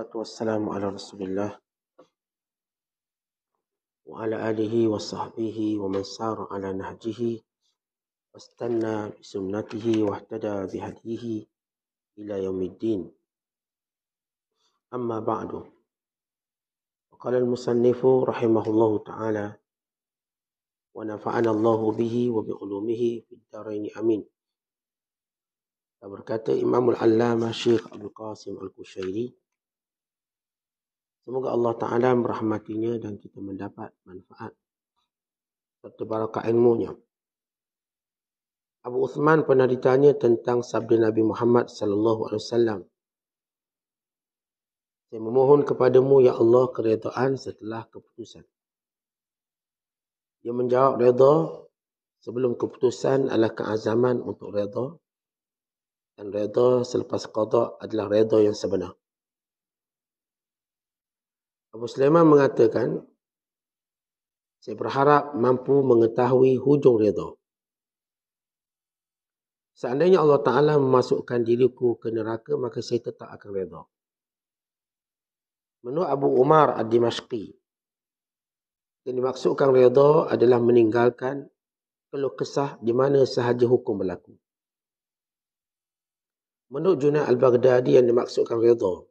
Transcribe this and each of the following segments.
Wassalamu ala rasulillah wa ala alihi wa sahbihi wa man sara ala nahjihi wastanna bisunnatihi wa ihtada bihadihi ila yaumiddin. Amma ba'du. Qala al-musannifu rahimahullahu ta'ala wa nafa'ana Allahu bihi wa bi ulumihi fid dharain amin. Berkata Imamul Allamah Syekh Abdul Qasim Al-Qushayri, semoga Allah Ta'ala merahmatinya dan kita mendapat manfaat serta barakah ilmunya. Abu Uthman pernah ditanya tentang sabda Nabi Muhammad sallallahu alaihi wasallam, saya memohon kepadamu ya Allah keredaan setelah keputusan. Dia menjawab, redha sebelum keputusan adalah keazaman untuk redha, dan redha selepas qada adalah redha yang sebenar. Abu Sulaiman mengatakan, saya berharap mampu mengetahui hujung redha. Seandainya Allah Ta'ala memasukkan diriku ke neraka, maka saya tetap akan redha. Menurut Abu Umar Ad-Dimashqi, yang dimaksudkan redha adalah meninggalkan keluh kesah di mana sahaja hukum berlaku. Menurut Junaid Al-Baghdadi, yang dimaksudkan redha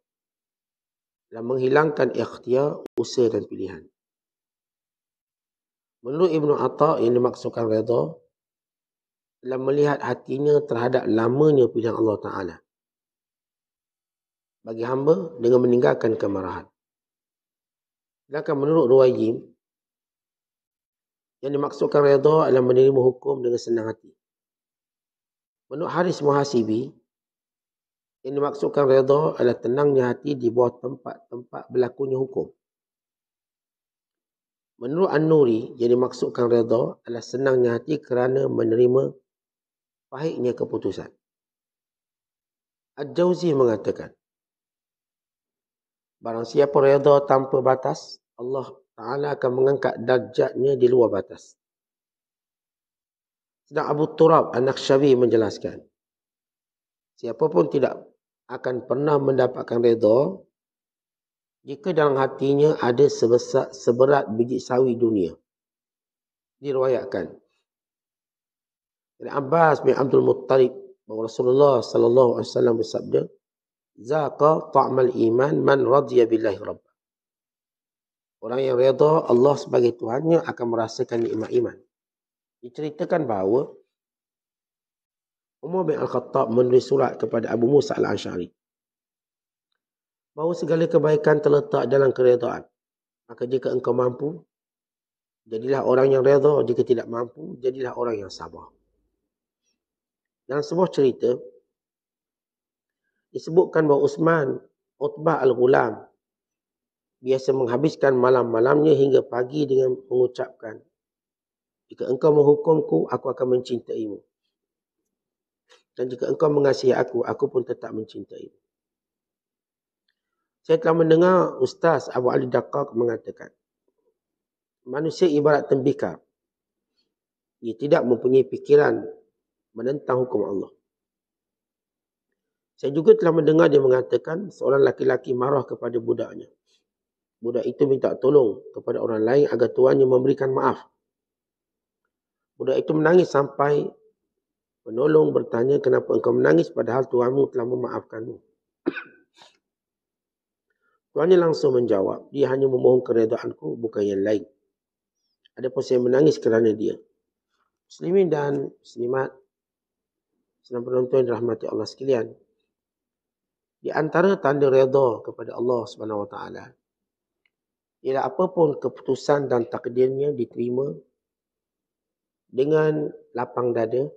adalah menghilangkan ikhtiar, usaha dan pilihan. Menurut Ibnu Atha, yang dimaksudkan redha adalah melihat hatinya terhadap lamanya pilihan Allah Ta'ala bagi hamba dengan meninggalkan kemarahan. Sedangkan menurut Ruwayyim, yang dimaksudkan redha adalah menerima hukum dengan senang hati. Menurut Haris Muhasibi, yang dimaksudkan redha adalah tenangnya hati di bawah tempat-tempat berlakunya hukum. Menurut An-Nuri, yang dimaksudkan redha adalah senangnya hati kerana menerima pahitnya keputusan. Al-Jawzi mengatakan, barang siapa redha tanpa batas, Allah Ta'ala akan mengangkat darjatnya di luar batas. Sedang Abu Turab An-Nakhshabi menjelaskan, siapa pun tidak akan pernah mendapatkan redha jika dalam hatinya ada seberat biji sawi dunia. Diriwayatkan dari Abbas bin Abdul Muttalib bahawa Rasulullah sallallahu alaihi wasallam bersabda, zaqa ta'mal iman man radiya billahi rabb. Orang yang redha Allah sebagai Tuhannya akan merasakan nikmat iman. Diceritakan bahawa Umar bin Al-Khattab menulis surat kepada Abu Musa Al-Asy'ari bahawa segala kebaikan terletak dalam keredaan. Maka jika engkau mampu, jadilah orang yang redha. Jika tidak mampu, jadilah orang yang sabar. Dalam sebuah cerita, disebutkan bahawa Uthman Utbah Al-Ghulam biasa menghabiskan malam-malamnya hingga pagi dengan mengucapkan, jika engkau menghukumku, aku akan mencintaimu. Dan jika engkau mengasihi aku pun tetap mencintaimu. Saya telah mendengar Ustaz Abu Ali Daqqaq mengatakan, manusia ibarat tembikar. Ia tidak mempunyai fikiran menentang hukum Allah. Saya juga telah mendengar dia mengatakan, seorang laki-laki marah kepada budaknya. Budak itu minta tolong kepada orang lain agar tuannya memberikan maaf. Budak itu menangis sampai penolong bertanya, kenapa engkau menangis padahal tuanmu telah memaafkanmu? Tuannya langsung menjawab, dia hanya memohon keredaanku, bukan yang lain. Adapun saya menangis kerana dia. Muslimin dan muslimat, sedang penonton rahmati Allah sekalian, di antara tanda redha kepada Allah Subhanahu Wa Taala ialah apapun keputusan dan takdirnya diterima dengan lapang dada,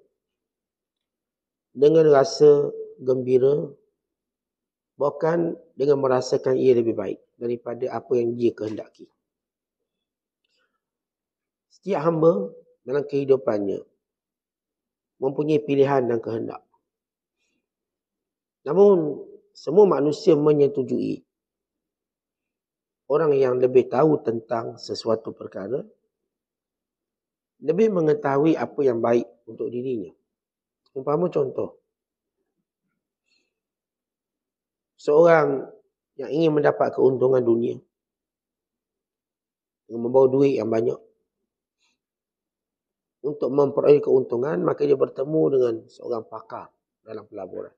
dengan rasa gembira, bahkan dengan merasakan ia lebih baik daripada apa yang dia kehendaki. Setiap hamba dalam kehidupannya mempunyai pilihan dan kehendak. Namun semua manusia menyetujui orang yang lebih tahu tentang sesuatu perkara lebih mengetahui apa yang baik untuk dirinya. Umpama contoh, seorang yang ingin mendapat keuntungan dunia, yang membawa duit yang banyak, untuk memperoleh keuntungan, maka dia bertemu dengan seorang pakar dalam pelaburan.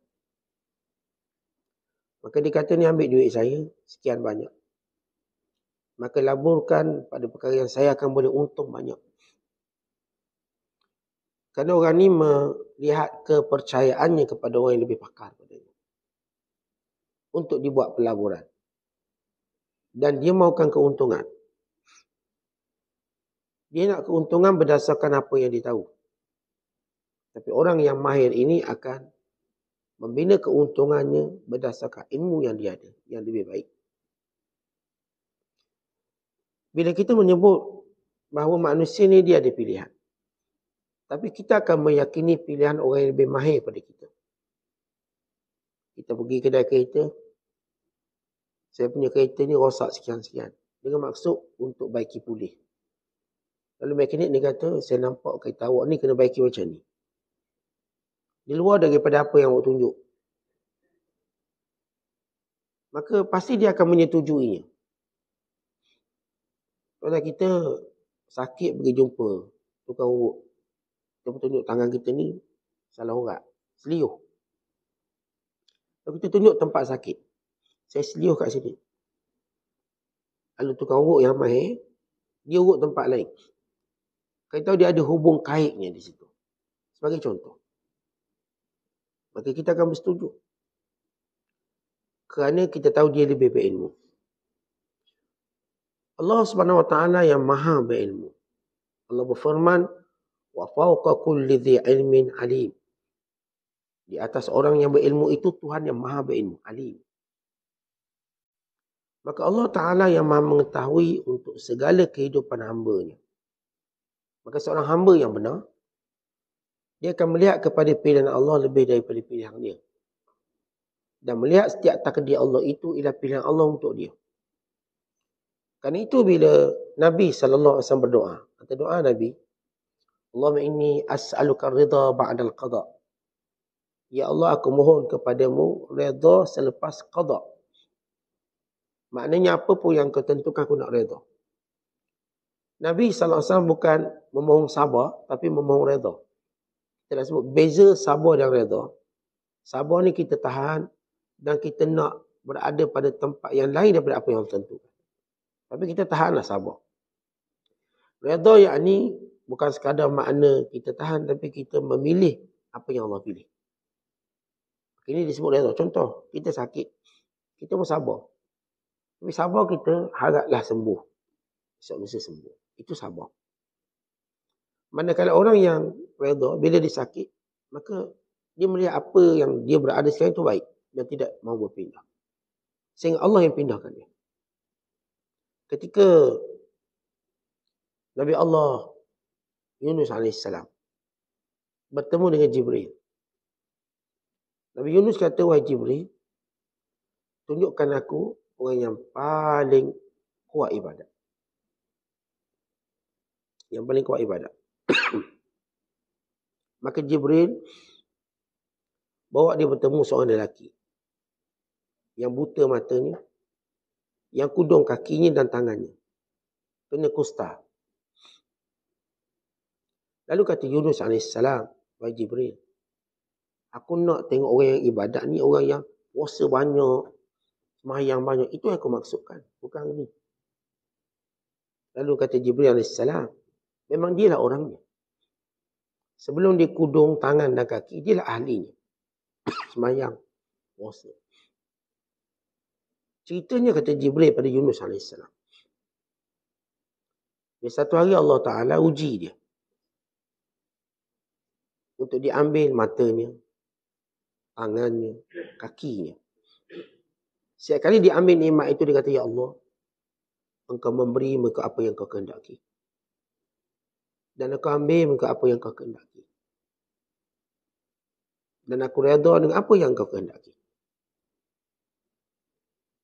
Maka dia kata, ni ambil duit saya, sekian banyak. Maka laburkan pada perkara yang saya akan boleh untung banyak. Kerana orang ni melihat kepercayaannya kepada orang yang lebih pakar padanya, untuk dibuat pelaburan. Dan dia mahukan keuntungan. Dia nak keuntungan berdasarkan apa yang dia tahu. Tapi orang yang mahir ini akan membina keuntungannya berdasarkan ilmu yang dia ada, yang lebih baik. Bila kita menyebut bahawa manusia ni dia ada pilihan, tapi kita akan meyakini pilihan orang yang lebih mahir pada kita. Kita pergi kedai kereta, saya punya kereta ni rosak sekian-sekian, dengan maksud untuk baiki pulih. Lalu mekanik dia kata, saya nampak kereta awak ni kena baiki macam ni, di luar daripada apa yang awak tunjuk. Maka pasti dia akan menyetujuinya. Kalau kita sakit pergi jumpa tukang urut, kita tunjuk tangan kita ni salah urat, seliuh. Kalau kita tunjuk tempat sakit, saya seliuh kat sini. Lalu tukang urut yang mahir, dia urut tempat lain. Kita tahu dia ada hubung kaitnya di situ. Sebagai contoh. Maka kita akan bersetuju. Kerana kita tahu dia lebih berilmu. Allah Subhanahu Wa Taala yang maha berilmu. Allah berfirman, wa fawqa kulli dhi ilmin alim. Di atas orang yang berilmu itu Tuhan yang maha berilmu, alim. Maka Allah Ta'ala yang maha mengetahui untuk segala kehidupan hamba-Nya. Maka seorang hamba yang benar, dia akan melihat kepada pilihan Allah lebih daripada pilihan dia. Dan melihat setiap takdir Allah itu ialah pilihan Allah untuk dia. Kerana itu bila Nabi SAW berdoa, kata doa Nabi, Allahumma inni as'aluka ridha ba'dal qada. Ya Allah, aku mohon kepadamu redha selepas qada. Maknanya apa pun yang kau tentukan aku nak redha. Nabi SAW bukan memohon sabar, tapi memohon redha. Kita dah sebut beza sabar dan redha. Sabar ni kita tahan dan kita nak berada pada tempat yang lain daripada apa yang Allah tentukan. Tapi kita tahanlah sabar. Redha yakni bukan sekadar makna kita tahan, tapi kita memilih apa yang Allah pilih. Ini disebut redha. Contoh, kita sakit, kita pun sabar. Tapi sabar kita haraplah sembuh. Esok lusa sembuh. Itu sabar. Manakala orang yang redha, bila dia sakit, maka dia melihat apa yang dia berada sekarang itu baik dan tidak mahu berpindah. Sehingga Allah yang pindahkan dia. Ketika Nabi Allah Yunus AS bertemu dengan Jibril, Nabi Yunus kata, wahai Jibril, tunjukkan aku orang yang paling kuat ibadat. Yang paling kuat ibadat. Maka Jibril bawa dia bertemu seorang lelaki yang buta matanya, yang kudung kakinya dan tangannya, kena kusta. Lalu kata Yunus AS, wahai Jibril, aku nak tengok orang yang ibadat ni, orang yang puasa banyak, sembahyang banyak. Itu yang aku maksudkan, bukan ni. Lalu kata Jibril AS, memang dialah orangnya. Sebelum dia kudung tangan dan kaki, dialah ahlinya. Sembahyang, puasa. Ceritanya kata Jibril pada Yunus AS. Satu hari Allah Ta'ala uji dia. Untuk diambil matanya, tangannya, kakinya. Setiap kali diambil nikmat itu, dia kata, ya Allah, engkau memberi mereka apa yang kau kehendaki. Dan engkau ambil mereka apa yang kau kehendaki. Dan aku redha dengan apa yang kau kehendaki.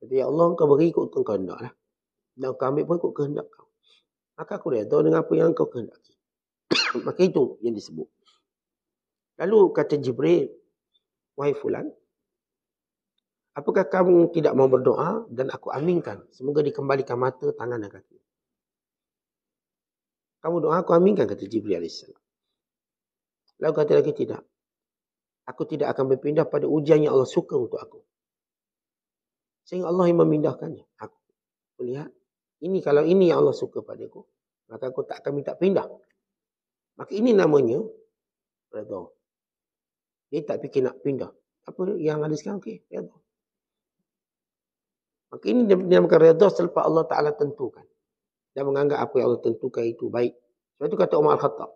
Kata, ya Allah, engkau beri ikut engkau kehendak lah. Dan engkau ambil pun ikut kehendak kau. Maka aku redha dengan apa yang engkau kehendaki. Maka itu yang disebut. Lalu kata Jibril, wahai fulan, apakah kamu tidak mau berdoa dan aku aminkan? Semoga dikembalikan mata, tangan dan kaki. Kamu doa, aku aminkan, kata Jibril AS. Lalu kata lagi, tidak. Aku tidak akan berpindah pada ujian yang Allah suka untuk aku. Sehingga Allah yang memindahkannya. Aku melihat, kalau ini yang Allah suka padaku, maka aku tak akan minta pindah. Maka ini namanya redha. Dia tak fikir nak pindah. Apa yang ada sekarang, okey, redha. Maka ini dinamakan redha selepas Allah Ta'ala tentukan. Dan menganggap apa yang Allah tentukan itu baik. Sebab itu kata Umar Al-Khattab,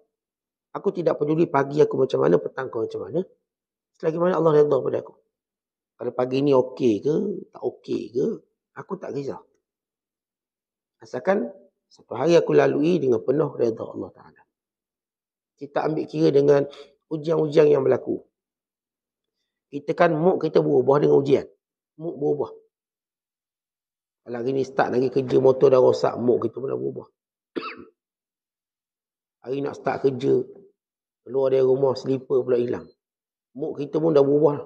aku tidak peduli pagi aku macam mana, petang aku macam mana, selagi mana Allah redha pada aku. Kalau pagi ni okey ke, tak okey ke, aku tak risau. Asalkan satu hari aku lalui dengan penuh redha Allah Ta'ala. Kita ambil kira dengan ujian-ujian yang berlaku. Kita kan mood kita berubah dengan ujian. Mood berubah. Kalau hari ni start lagi kerja, motor dah rosak, mood kita pun dah berubah. Hari nak start kerja, keluar dari rumah, slipper pula hilang. Mood kita pun dah berubah.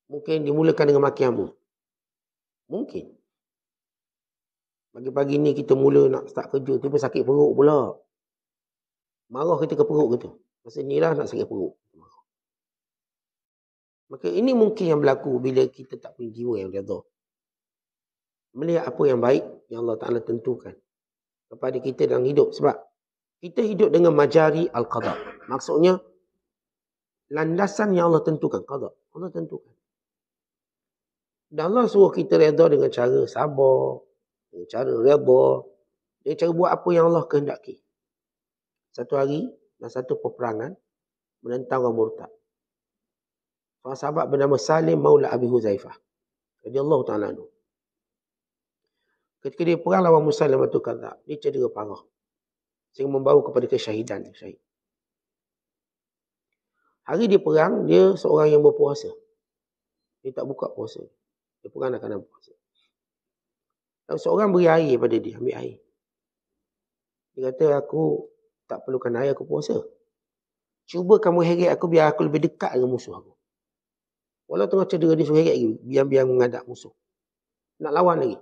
Mungkin dimulakan dengan maki hamba. Mungkin. Pagi-pagi ni kita mula nak start kerja, tiba sakit perut pula. Marah kita ke perut kita. Masa ni lah nak sakit perut. Maka ini mungkin yang berlaku bila kita tak punya jiwa yang redha. Melihat apa yang baik yang Allah Ta'ala tentukan kepada kita dalam hidup. Sebab kita hidup dengan majari al-qadar. Maksudnya, landasan yang Allah tentukan. Qadar. Allah tentukan. Dan Allah suruh kita redha dengan cara sabar, dengan cara redha, dengan cara buat apa yang Allah kehendaki. Satu hari, dan satu peperangan, menentang orang murtad. Seorang sahabat bernama Salim Maula Abi Huzaifah. Radhiyallahu ta'ala anhu. Ketika dia perang lawan Musailamatul Kadzdzab, dia cedera parah. Sehingga membawa kepada kesyahidan. Syahid. Hari dia perang, dia seorang yang berpuasa. Dia tak buka puasa. Dia perang nak kena puasa. Lalu seorang beri air pada dia, ambil air. Dia kata, aku tak perlukan air, aku puasa. Cuba kamu heret aku biar aku lebih dekat dengan musuh aku. Walau tengah cedera dia suruh heret lagi, biar menghadap musuh. Nak lawan lagi.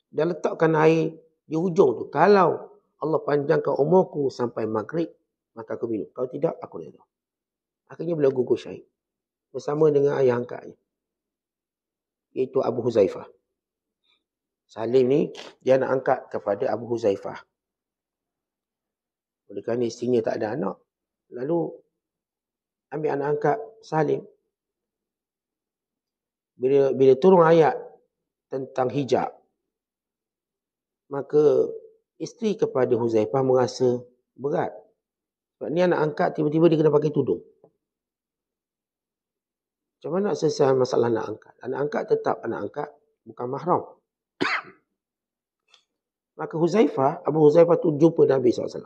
Dan letakkan air di hujung tu. Kalau Allah panjangkan umurku sampai maghrib, maka aku minum. Kalau tidak, aku redha. Akhirnya beliau gugur syahid. Bersama dengan ayah angkatnya. Iaitu Abu Huzaifah. Salim ni, dia nak angkat kepada Abu Huzaifah. Oleh kerana isterinya tak ada anak. Lalu, ambil anak angkat Salim. Bila turun ayat tentang hijab, maka isteri kepada Huzaifah merasa berat. Sebab ni anak angkat, tiba-tiba dia kena pakai tudung. Macam mana nak selesai masalah anak angkat? Anak angkat tetap anak angkat, bukan mahram. Maka Abu Huzaifah tu jumpa Nabi SAW.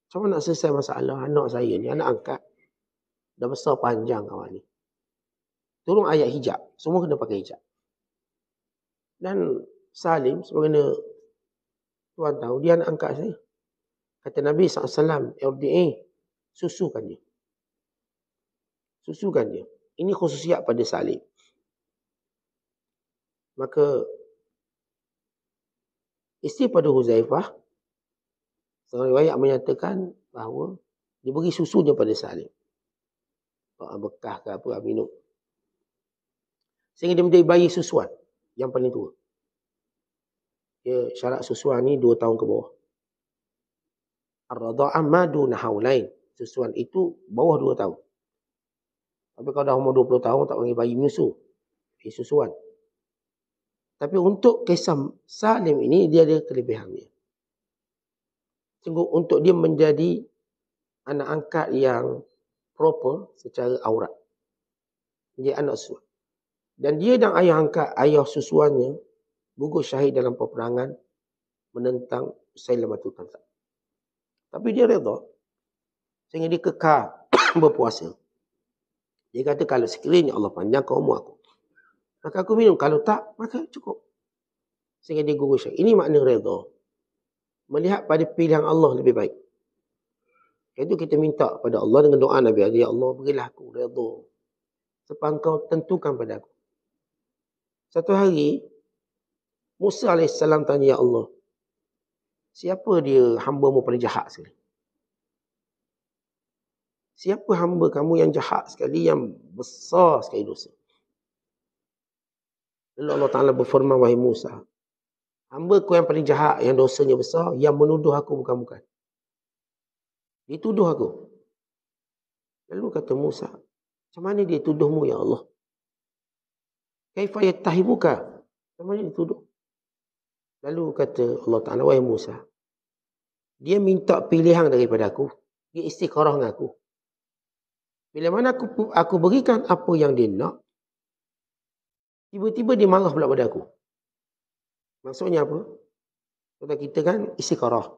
Macam mana nak selesai masalah anak saya ni, anak angkat. Dah besar panjang kawan ni. Turun ayat hijab. Semua kena pakai hijab. Dan Salim, sebagaimana tuan tahu, dia anak angkat saya. Kata Nabi SAW, RDA, susukan dia. Susukan dia. Ini khususiat pada Salim. Maka, isteri pada Huzaifah, seorang riwayat menyatakan bahawa dia beri susu dia pada Salim. Bekah ke apa, minum. Sehingga dia menjadi bayi susuan yang paling tua. Dia syarat susuan ni 2 tahun ke bawah. Ar-radha'ah maduna haulain. Susuan itu bawah 2 tahun. Tapi kalau dah umur 20 tahun tak panggil bayi menyusu. Bayi susuan. Tapi untuk kisah Salim ini dia ada kelebihan dia. Sungguh untuk dia menjadi anak angkat yang proper secara aurat. Dia anak susuan. Dan dia dan ayah angkat, ayah susuannya gugur syahid dalam peperangan menentang Musailamatul Kadzdzab. Tapi dia redha. Sehingga dia kekal berpuasa. Dia kata kalau sekiranya Allah panjangkan umur aku, maka aku minum. Kalau tak, maka cukup. Sehingga dia gugur syahid. Ini makna redha. Melihat pada pilihan Allah lebih baik. Itu kita minta pada Allah dengan doa Nabi. Ya Allah, berilah aku redha. Sebab kau tentukan pada aku. Satu hari, Musa AS tanya, ya Allah, siapa dia hamba-Mu paling jahat sekali? Siapa hamba kamu yang jahat sekali, yang besar sekali dosa? Lalu Allah Ta'ala berfirman, wahai Musa, hamba ku yang paling jahat, yang dosanya besar, yang menuduh aku bukan-bukan. Dia tuduh aku. Lalu kata Musa, macam mana dia tuduhmu ya Allah? Kaifa yattahimuka? Macam mana dia tuduh? Lalu kata Allah Ta'ala, wahai Musa, dia minta pilihan daripada aku. Dia istikharah dengan aku. Bila mana aku berikan apa yang dia nak, tiba-tiba dia marah pula pada aku. Maksudnya apa? Kata kita kan istikharah.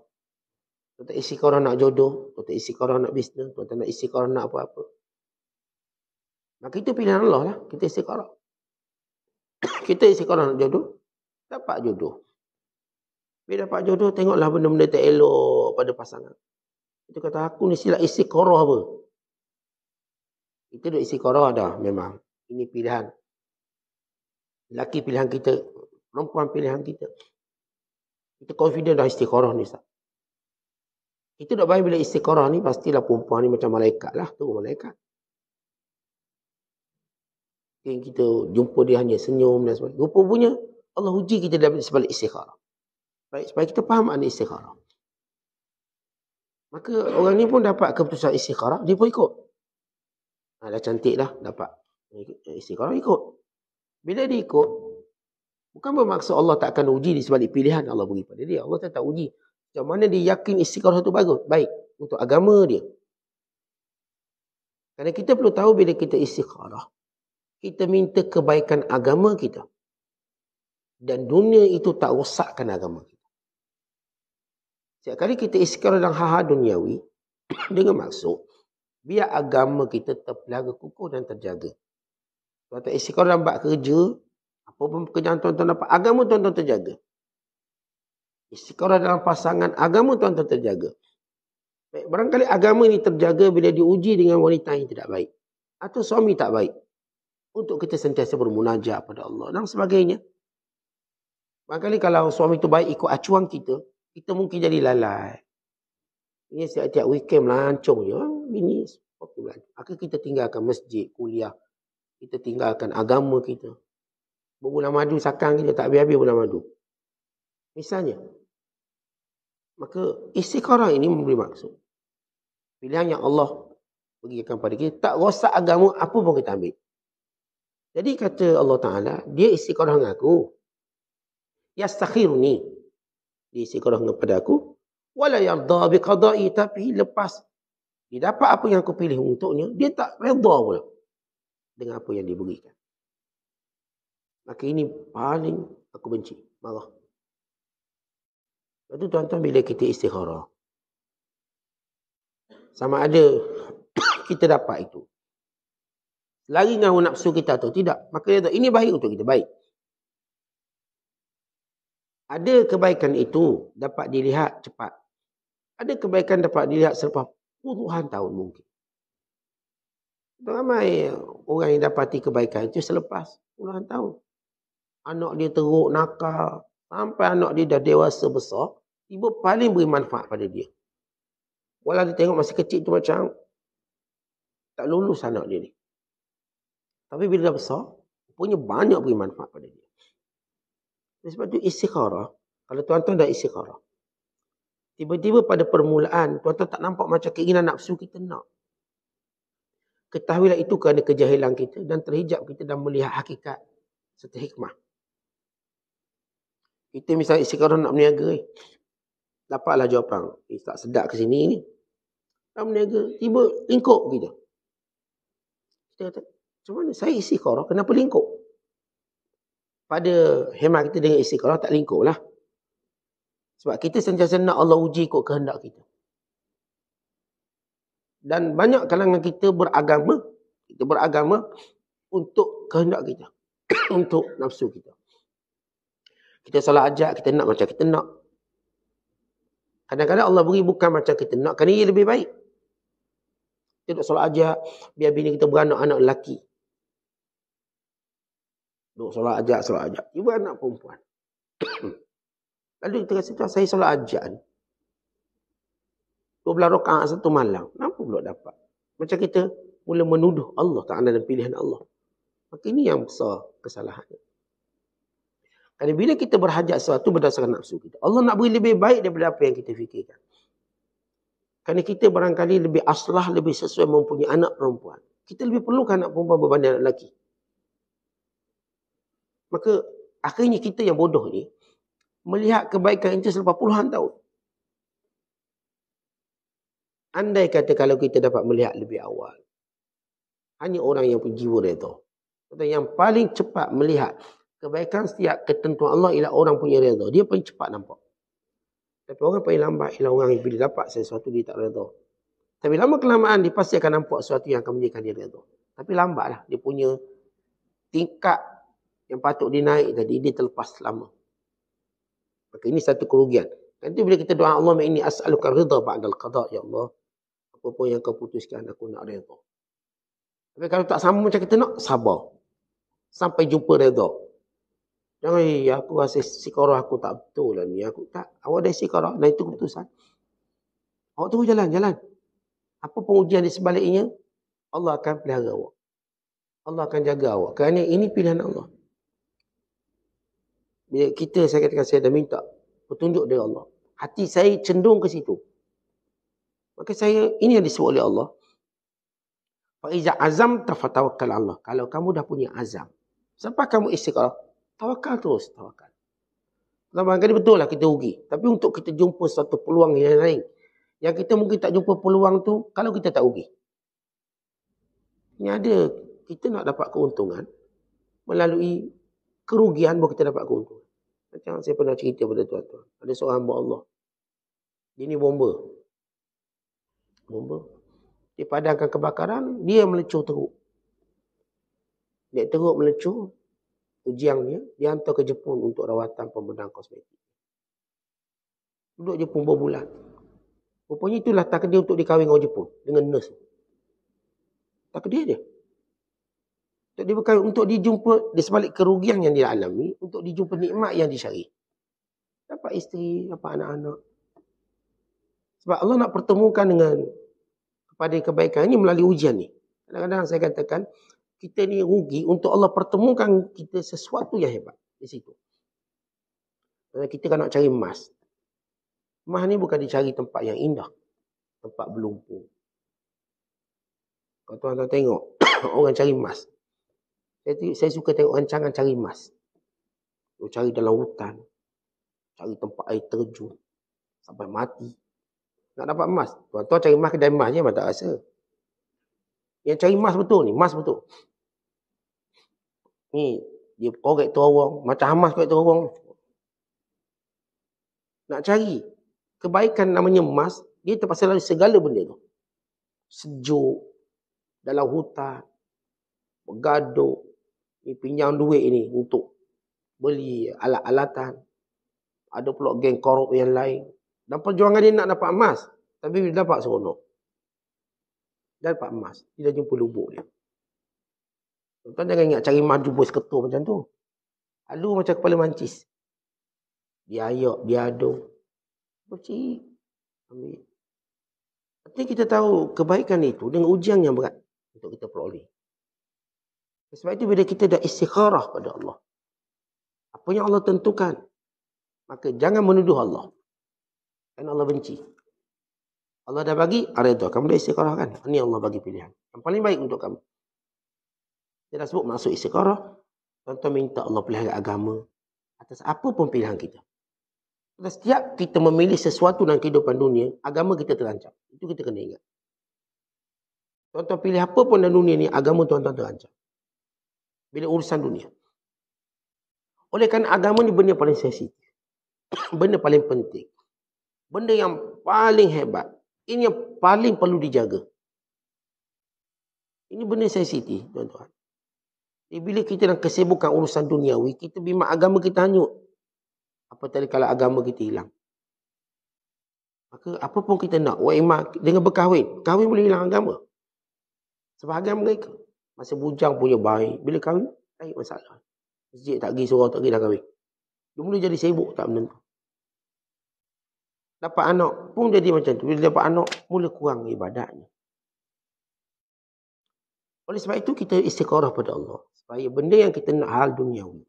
Kata istikharah nak jodoh, kata istikharah nak bisnes, kata nak istikharah nak apa-apa. Maka itu pilihan Allah lah. Kita istikharah. Kita istikharah nak jodoh, dapat jodoh. Bila dapat jodoh, tengoklah benda-benda tak elok pada pasangan. Itu kata aku ni sila istikharah apa? Kita dah istikharah dah memang. Ini pilihan. Lelaki pilihan kita, perempuan pilihan kita. Kita confident dah istikharah ni, Ustaz. Kita dah baik bila istikharah ni, pastilah perempuan ni macam malaikat lah. Tu malaikat. Kita jumpa dia hanya senyum dan sebagainya. Rupanya Allah uji kita dalam sebalik istikharah. Baik, supaya kita faham makna istikharah. Maka orang ni pun dapat keputusan istikharah, dia pun ikut. Dah cantik dah, dapat istikharah, ikut. Bila dia ikut, bukan bermaksud Allah tak akan uji di sebalik pilihan Allah beri pada dia. Allah tak uji. Macam mana dia yakin istikharah itu bagus, baik untuk agama dia. Kerana kita perlu tahu bila kita istikharah, kita minta kebaikan agama kita. Dan dunia itu tak rosakkan agama kita. Setiap kali kita istikharah dalam hal-hal duniawi, dengan maksud, biar agama kita terpelihara kukuh dan terjaga. Kalau tak istikharah dalam bab kerja, apa pun pekerjaan tuan-tuan dapat, agama tuan-tuan terjaga. Istikharah dalam pasangan, agama tuan-tuan terjaga. Baik, barangkali agama ini terjaga bila diuji dengan wanita yang tidak baik. Atau suami tak baik. Untuk kita sentiasa bermunajat pada Allah dan sebagainya. Barangkali kalau suami itu baik ikut acuan kita, kita mungkin jadi lalai. Ini setiap weekend melancong je. Bini, akhirnya kita tinggalkan masjid, kuliah. Kita tinggalkan agama kita. Berbulan madu sakang kita, tak habis-habis bulan madu. Misalnya. Maka istikharah ini memberi maksud. Pilihan yang Allah berikan pada kita, tak rosak agama apa pun kita ambil. Jadi kata Allah Ta'ala, dia istikharah dengan aku. Yastakhiruni. Dia istikharah kepada aku. Wala yardha biqada'i, tapi lepas dia dapat apa yang aku pilih untuknya, dia tak redha pula dengan apa yang diberikan. Maka ini paling aku benci, marah. Lepas tu tuan-tuan, bila kita istikharah, sama ada kita dapat itu, lari dengan nafsu kita atau tidak, maka dia tahu ini baik untuk kita, baik. Ada kebaikan itu dapat dilihat cepat. Ada kebaikan dapat dilihat selepas puluhan tahun mungkin. Ramai orang yang dapati kebaikan itu selepas puluhan tahun. Anak dia teruk, nakal, sampai anak dia dah dewasa besar, tiba paling beri manfaat pada dia. Walau dia tengok masih kecil tu macam tak lulus anak dia ni. Tapi bila dah besar, punya banyak beri manfaat pada dia. Sebab tu istikharah, kalau tuan-tuan dah istikharah, tiba-tiba pada permulaan, tuan-tuan tak nampak macam keinginan nafsu kita nak. Ketahuilah itu kerana kejahilan kita dan terhijab kita dan melihat hakikat serta hikmah. Kita misalnya istikharah nak berniaga, dapatlah jawapan, tak sedap ke sini ni. Nak berniaga, tiba lingkup kita. Kita kata, macam mana saya istikharah, kenapa lingkup? Pada hemat kita dengan istikharah tak lingkup lah. Sebab kita sentiasa nak Allah uji ikut kehendak kita. Dan banyak kalangan kita beragama untuk kehendak kita. Untuk nafsu kita. Kita salah ajak, kita nak macam kita nak. Kadang-kadang Allah beri bukan macam kita nak, kerana ia lebih baik. Kita tak salah ajak, biar bini kita beranak anak lelaki. Duk solat ajak. Ibu anak perempuan. Lalu kita kata, saya solat ajak ni. 12 rakaat satu malam. Kenapa pula dapat? Macam kita mula menuduh Allah Ta'ala dan pilihan Allah. Maka ini yang besar kesalahannya. Kerana bila kita berhajat sesuatu berdasarkan nafsu kita, Allah nak beri lebih baik daripada apa yang kita fikirkan. Kerana kita barangkali lebih aslah, lebih sesuai mempunyai anak perempuan. Kita lebih perlukan anak perempuan berbanding anak lelaki. Maka akhirnya kita yang bodoh ni melihat kebaikan itu selepas puluhan tahun. Andai kata kalau kita dapat melihat lebih awal, hanya orang yang punya jiwa redha. Yang paling cepat melihat kebaikan setiap ketentuan Allah ialah orang punya redha. Dia paling cepat nampak. Tapi orang paling lambat ialah orang yang bila dapat sesuatu dia tak redha. Tapi lama kelamaan dia pasti akan nampak sesuatu yang akan menjadikan dia redha. Tapi lambatlah dia punya tingkat yang patut dinaik tadi dia terlepas lama. Maka ini satu kerugian. Nanti bila kita doa Allah ini as'aluka ridha ba'dal qada, ya Allah. Apa pun yang kau putuskan aku nak redha. Tapi kalau tak sama macam kita nak, sabar. Sampai jumpa redha. Jangan, aku rasa istiqarah aku tak betul lah ni. Aku tak, awak dah istiqarah, dan itu keputusan. Awak tunggu jalan. Apa pengujian di sebaliknya, Allah akan pelihara awak. Allah akan jaga awak. Kerana ini pilihan Allah. Bila kita, saya katakan saya dah minta petunjuk dari Allah. Hati saya cenderung ke situ. Maka saya, ini yang disebut oleh Allah. Fa'iza azam tafatawakkal Allah. Kalau kamu dah punya azam. Sampai kamu istiqarah. Tawakal terus. Tawakal. Kadang-kadang betul lah kita rugi. Tapi untuk kita jumpa satu peluang yang lain. Yang kita mungkin tak jumpa peluang tu. Kalau kita tak rugi. Ini ada. Kita nak dapat keuntungan. Melalui kerugian baru kita dapat keuntungan. Macam saya pernah cerita pada tuan-tuan. Ada seorang hamba Allah. Dia ni bomba. Dia padamkan kebakaran, dia melecur teruk. Dia teruk melecur, ujian dia hantar ke Jepun untuk rawatan pembedahan kosmetik. Duduk Jepun berbulan. Rupanya itulah takdir untuk dikahwin orang Jepun dengan nurse. Takdir dia. Untuk dia berkahwin, untuk dijumpa di sebalik kerugian yang dia alami, untuk dijumpa nikmat yang dicari. Dapat isteri, dapat anak-anak. Sebab Allah nak pertemukan dengan kepada kebaikan ini melalui ujian ni. Kadang-kadang saya katakan, kita ni rugi untuk Allah pertemukan kita sesuatu yang hebat di situ. Kita kan nak cari emas. Emas ni bukan dicari tempat yang indah. Tempat berlumpur. Kalau tuan-tuan tengok, orang cari emas. Saya suka tengok rancangan cari emas. Dia cari dalam hutan. Cari tempat air terjun. Sampai mati. Nak dapat emas. Tuan-tuan cari emas kedai emas je, memang tak rasa. Yang cari emas betul ni, emas betul. Ni, dia korek terowong. Macam Hamas korek terowong. Nak cari kebaikan namanya emas, dia terpaksa lalui segala benda tu. Sejuk, dalam hutan, bergaduh, ni pinjam duit ni untuk beli alat-alatan. Ada pula geng korup yang lain. Dan perjuangan dia nak dapat emas. Tapi bila dapat seronok. Dia dapat emas. Dia dah jumpa lubuk dia. Tuan-tuan jangan ingat cari emas jumpa seketul macam tu. Alu macam kepala mancis. Dia ayak, dia aduk. Bercik. Ambil. Artinya kita tahu kebaikan itu dengan ujian yang berat. Untuk kita peroleh. Sebab itu bila kita dah istikharah pada Allah. Apa yang Allah tentukan. Maka jangan menuduh Allah. Kerana Allah benci. Allah dah bagi, redha. Kamu dah istikharah kan? Ini Allah bagi pilihan. Yang paling baik untuk kamu. Dia dah sebut masuk istikharah. Tuan-tuan minta Allah pelihara agama. Atas apa pun pilihan kita. Dan setiap kita memilih sesuatu dalam kehidupan dunia, agama kita terancam. Itu kita kena ingat. Tuan-tuan pilih apa pun dalam dunia ni, agama tuan-tuan terancam. Bila urusan dunia. Oleh kerana agama ni benda paling sensitif. Benda paling penting. Benda yang paling hebat. Ini yang paling perlu dijaga. Ini benda sensitif, tuan-tuan. Bila kita dalam kesibukan urusan duniawi, kita bimbang agama kita hanyut. Apa tadi kalau agama kita hilang? Maka apa pun kita nak, dengan berkahwin. Kahwin boleh hilang agama. Sebab agama mereka. Masa bujang punya baik. Bila kahwin, baik masalah. Masjid tak pergi, surau tak pergi, dah kahwin. Dia mula jadi sibuk tak menentu. Dapat anak pun jadi macam tu. Bila dapat anak, mula kurang ibadatnya. Oleh sebab itu kita istiqarah pada Allah. Supaya benda yang kita nak hal duniawi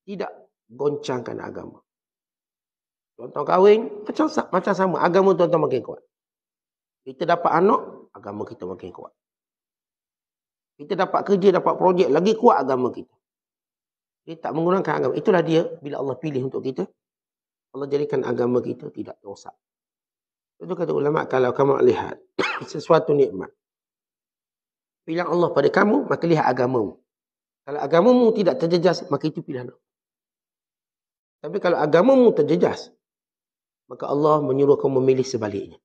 tidak goncangkan agama. Tuan-tuan kahwin, macam sama. Agama tuan-tuan makin kuat. Kita dapat anak, agama kita makin kuat. Kita dapat kerja, dapat projek, lagi kuat agama kita. Dia tak menggunakan agama. Itulah dia bila Allah pilih untuk kita. Allah jadikan agama kita tidak rosak. Itu kata ulama, kalau kamu lihat sesuatu nikmat, pilihan Allah pada kamu, maka lihat agamamu. Kalau agamamu tidak terjejas, maka itu pilihan Allah. Tapi kalau agamamu terjejas, maka Allah menyuruh kamu memilih sebaliknya.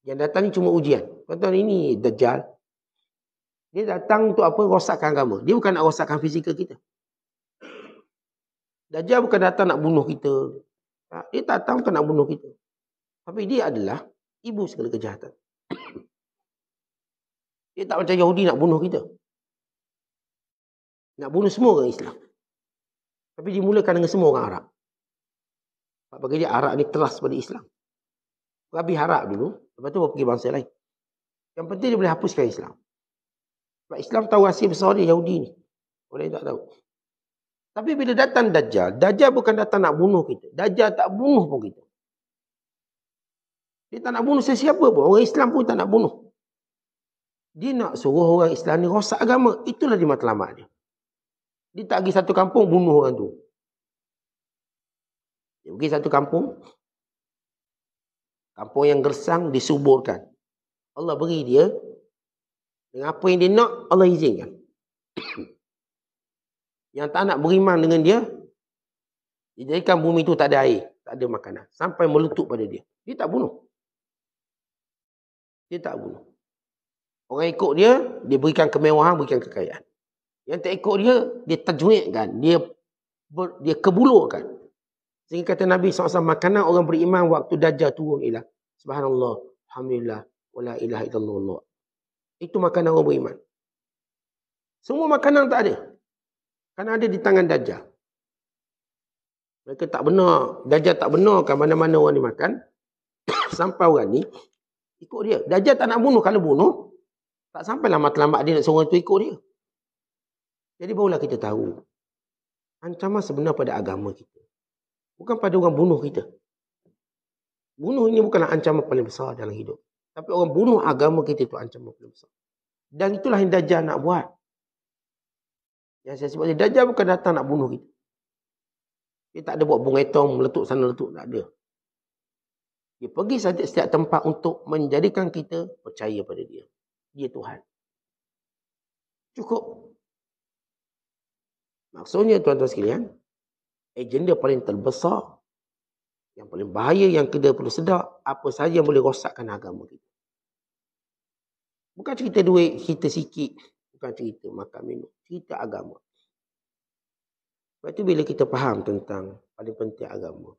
Yang datang ni cuma ujian. Tuan-tuan, ini Dajjal. Dia datang untuk apa? Rosakkan agama. Dia bukan nak rosakkan fizikal kita. Dajjal bukan datang nak bunuh kita. Dia datang bukan nak bunuh kita. Tapi dia adalah ibu segala kejahatan. Dia tak macam Yahudi nak bunuh kita. Nak bunuh semua orang Islam. Tapi dimulakan dengan semua orang Arab. Sebab bagi dia Arab ni teras pada Islam. Habis Arab dulu. Lepas tu pergi bangsa lain. Yang penting dia boleh hapuskan Islam. Sebab Islam tahu hasil besar dia Yahudi ni. Orang tak tahu. Tapi bila datang Dajjal, Dajjal bukan datang nak bunuh kita. Dajjal tak bunuh pun kita. Dia tak nak bunuh sesiapa pun. Orang Islam pun tak nak bunuh. Dia nak suruh orang Islam ni rosak agama. Itulah dia matlamat dia. Dia tak pergi satu kampung bunuh orang tu. Dia pergi satu kampung. Kampung yang gersang disuburkan. Allah beri dia. Dengan apa yang dia nak, Allah izinkan. Yang tak nak beriman dengan dia, dijadikan bumi itu tak ada air, tak ada makanan. Sampai meletup pada dia. Dia tak bunuh. Dia tak bunuh. Orang ikut dia, dia berikan kemewahan, berikan kekayaan. Yang tak ikut dia, dia tajwidkan. Dia kebulurkan. Sehingga kata Nabi SAW, makanan orang beriman waktu Dajjal turun ialah Subhanallah, Alhamdulillah, wa la ilaha illallah. Itu makanan orang beriman. Semua makanan tak ada. Kan ada di tangan Dajjal. Mereka tak benar. Dajjal tak benarkan mana-mana orang ni makan. Sampai orang ni ikut dia. Dajjal tak nak bunuh. Kalau bunuh, tak sampailah matlamat dia nak suruh orang tu ikut dia. Jadi barulah kita tahu. Ancaman sebenar pada agama kita. Bukan pada orang bunuh kita. Bunuh ini bukanlah ancaman paling besar dalam hidup. Tapi orang bunuh agama kita itu ancaman paling besar. Dan itulah yang Dajjal nak buat. Yang saya sebut, Dajjal bukan datang nak bunuh kita. Dia tak ada buat bung atom, meletup sana, meletup. Tak ada. Dia pergi setiap tempat untuk menjadikan kita percaya pada dia. Dia Tuhan. Cukup. Maksudnya tuan-tuan sekalian, agenda paling terbesar, yang paling bahaya yang kita perlu sedar, apa sahaja yang boleh rosakkan agama kita. Bukan cerita duit, cerita sikit. Bukan cerita makan minum. Cerita agama. Sebab itu bila kita faham tentang paling penting agama,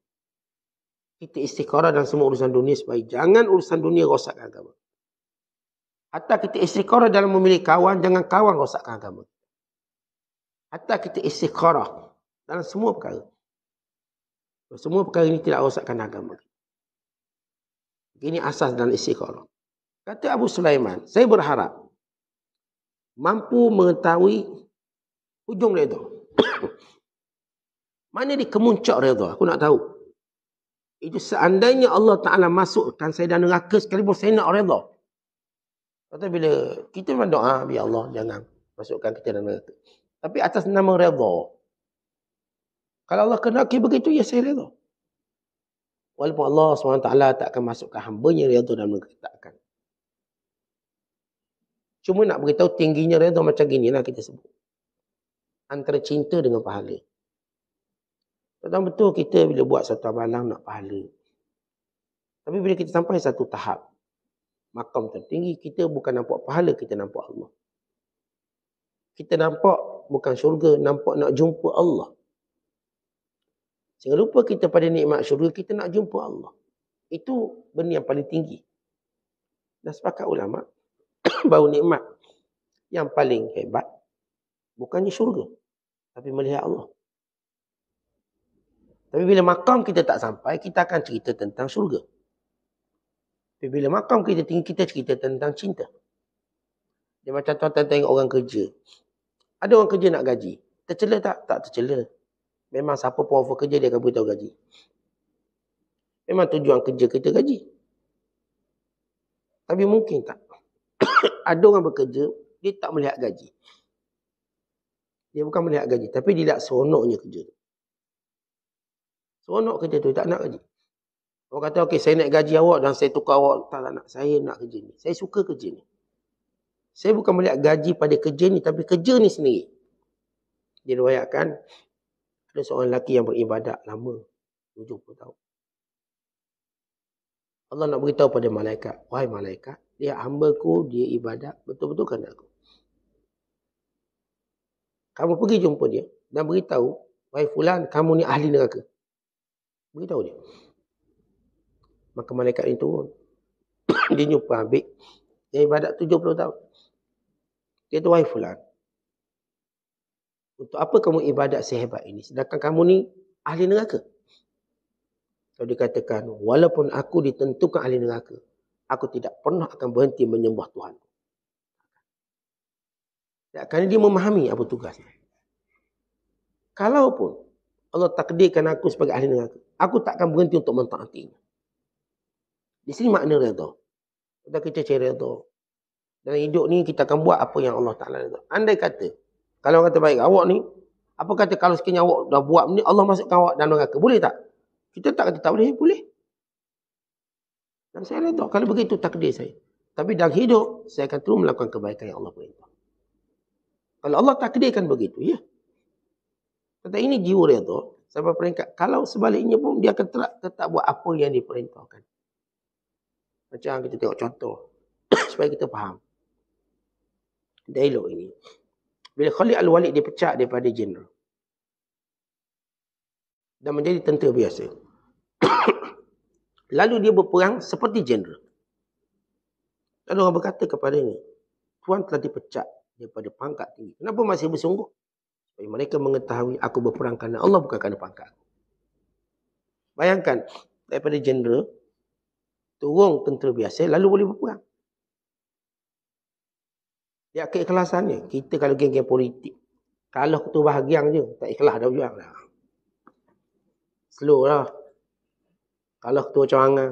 kita istiqarah dalam semua urusan dunia supaya jangan urusan dunia rosakkan agama. Hatta kita istiqarah dalam memilih kawan, jangan kawan rosakkan agama. Hatta kita istiqarah dalam semua perkara. Semua perkara ini tidak rosakkan agama. Ini asas dalam istiqarah. Kata Abu Sulaiman, saya berharap mampu mengetahui hujung redha. Mana di kemuncak redha? Aku nak tahu. Itu seandainya Allah Ta'ala masukkan saya dalam neraka sekalipun saya nak redha. Kata bila kita memang doa, biar Allah jangan masukkan kita dalam neraka. Tapi atas nama redha. Kalau Allah kenaki begitu, ya saya redha. Walaupun Allah SWT tak akan masukkan hambanya redha dalam neraka. Tak akan. Cuma nak beritahu tingginya redha macam ginilah kita sebut. Antara cinta dengan pahala. Tentang betul kita bila buat satu amalan nak pahala. Tapi bila kita sampai satu tahap, makam tertinggi, kita bukan nampak pahala, kita nampak Allah. Kita nampak bukan syurga, nampak nak jumpa Allah. Sehingga lupa kita pada nikmat syurga, kita nak jumpa Allah. Itu benda yang paling tinggi. Dan sepakat ulama, bahawa nikmat yang paling hebat bukannya syurga. tapi melihat Allah. Tapi bila makam kita tak sampai, kita akan cerita tentang syurga. Tapi bila makam kita tinggi, kita cerita tentang cinta. Dia macam tuan-tuan tengok orang kerja. Ada orang kerja nak gaji. Tercela tak? Tak tercela. Memang siapa pun offer kerja, dia akan beritahu gaji. Memang tujuan kerja kita gaji. Tapi mungkin tak. Ada orang bekerja, dia tak melihat gaji. Dia bukan melihat gaji, tapi dia lihat seronoknya kerja tu. Seronok kerja tu, tak nak gaji. Orang kata, okey, saya nak gaji awak dan saya tukar awak. Tak nak. Saya nak kerja ni. Saya suka kerja ni. Saya bukan melihat gaji pada kerja ni, tapi kerja ni sendiri. Diriwayatkan, ada seorang lelaki yang beribadat lama, 70 tahun. Allah nak beritahu pada malaikat, wahai malaikat, dia hamba-Ku, dia ibadat, betul-betul kan aku. Kamu pergi jumpa dia dan beritahu, wahai fulan, kamu ni ahli neraka. Beritahu dia. Maka malaikat ini turun. Dia jumpa Habib, dia ibadat 70 tahun. Dia tu, wahai fulan, untuk apa kamu ibadat sehebat ini, sedangkan kamu ni ahli neraka? Kalau dikatakan, walaupun aku ditentukan ahli neraka, aku tidak pernah akan berhenti menyembah Tuhan. Kerana dia memahami apa tugasnya. Kalaupun Allah takdirkan aku sebagai ahli neraka, aku tak akan berhenti untuk mentaatinya. Di sini makna redha. Kita cari redha. Dalam hidup ni kita akan buat apa yang Allah Ta'ala redha. Andai kata, kalau orang kata baik, awak ni, apa kata kalau sekiranya awak dah buat ni, Allah masukkan awak dalam neraka. Boleh tak? Kita tak kata tak boleh. Boleh. Dan saya redha. Kalau begitu takdir saya. Tapi dalam hidup, saya akan terus melakukan kebaikan yang Allah perintah. Kalau Allah takdirkan begitu, ya. Tetapi ini jiwa redha. Sampai peringkat, kalau sebaliknya pun, dia akan tetap buat apa yang diperintahkan. Macam kita tengok contoh. Supaya kita faham. Dialog ini. Bila Khalid Al-Walid dipecat daripada jeneral. Dan menjadi tentera biasa. Lalu dia berperang seperti jeneral. Lalu orang berkata kepadanya, Tuan telah dipecat daripada pangkat tinggi. Kenapa masih bersungguh? Supaya mereka mengetahui aku berperang kerana Allah, bukan kerana pangkat. Bayangkan, daripada jeneral, turun tentera biasa, lalu boleh berperang. Dia keikhlasannya. Kita kalau geng-geng politik, kalau ketua bahagian je, tak ikhlas dah berjuang dah. Slow dah. Kalau ketua cawangan,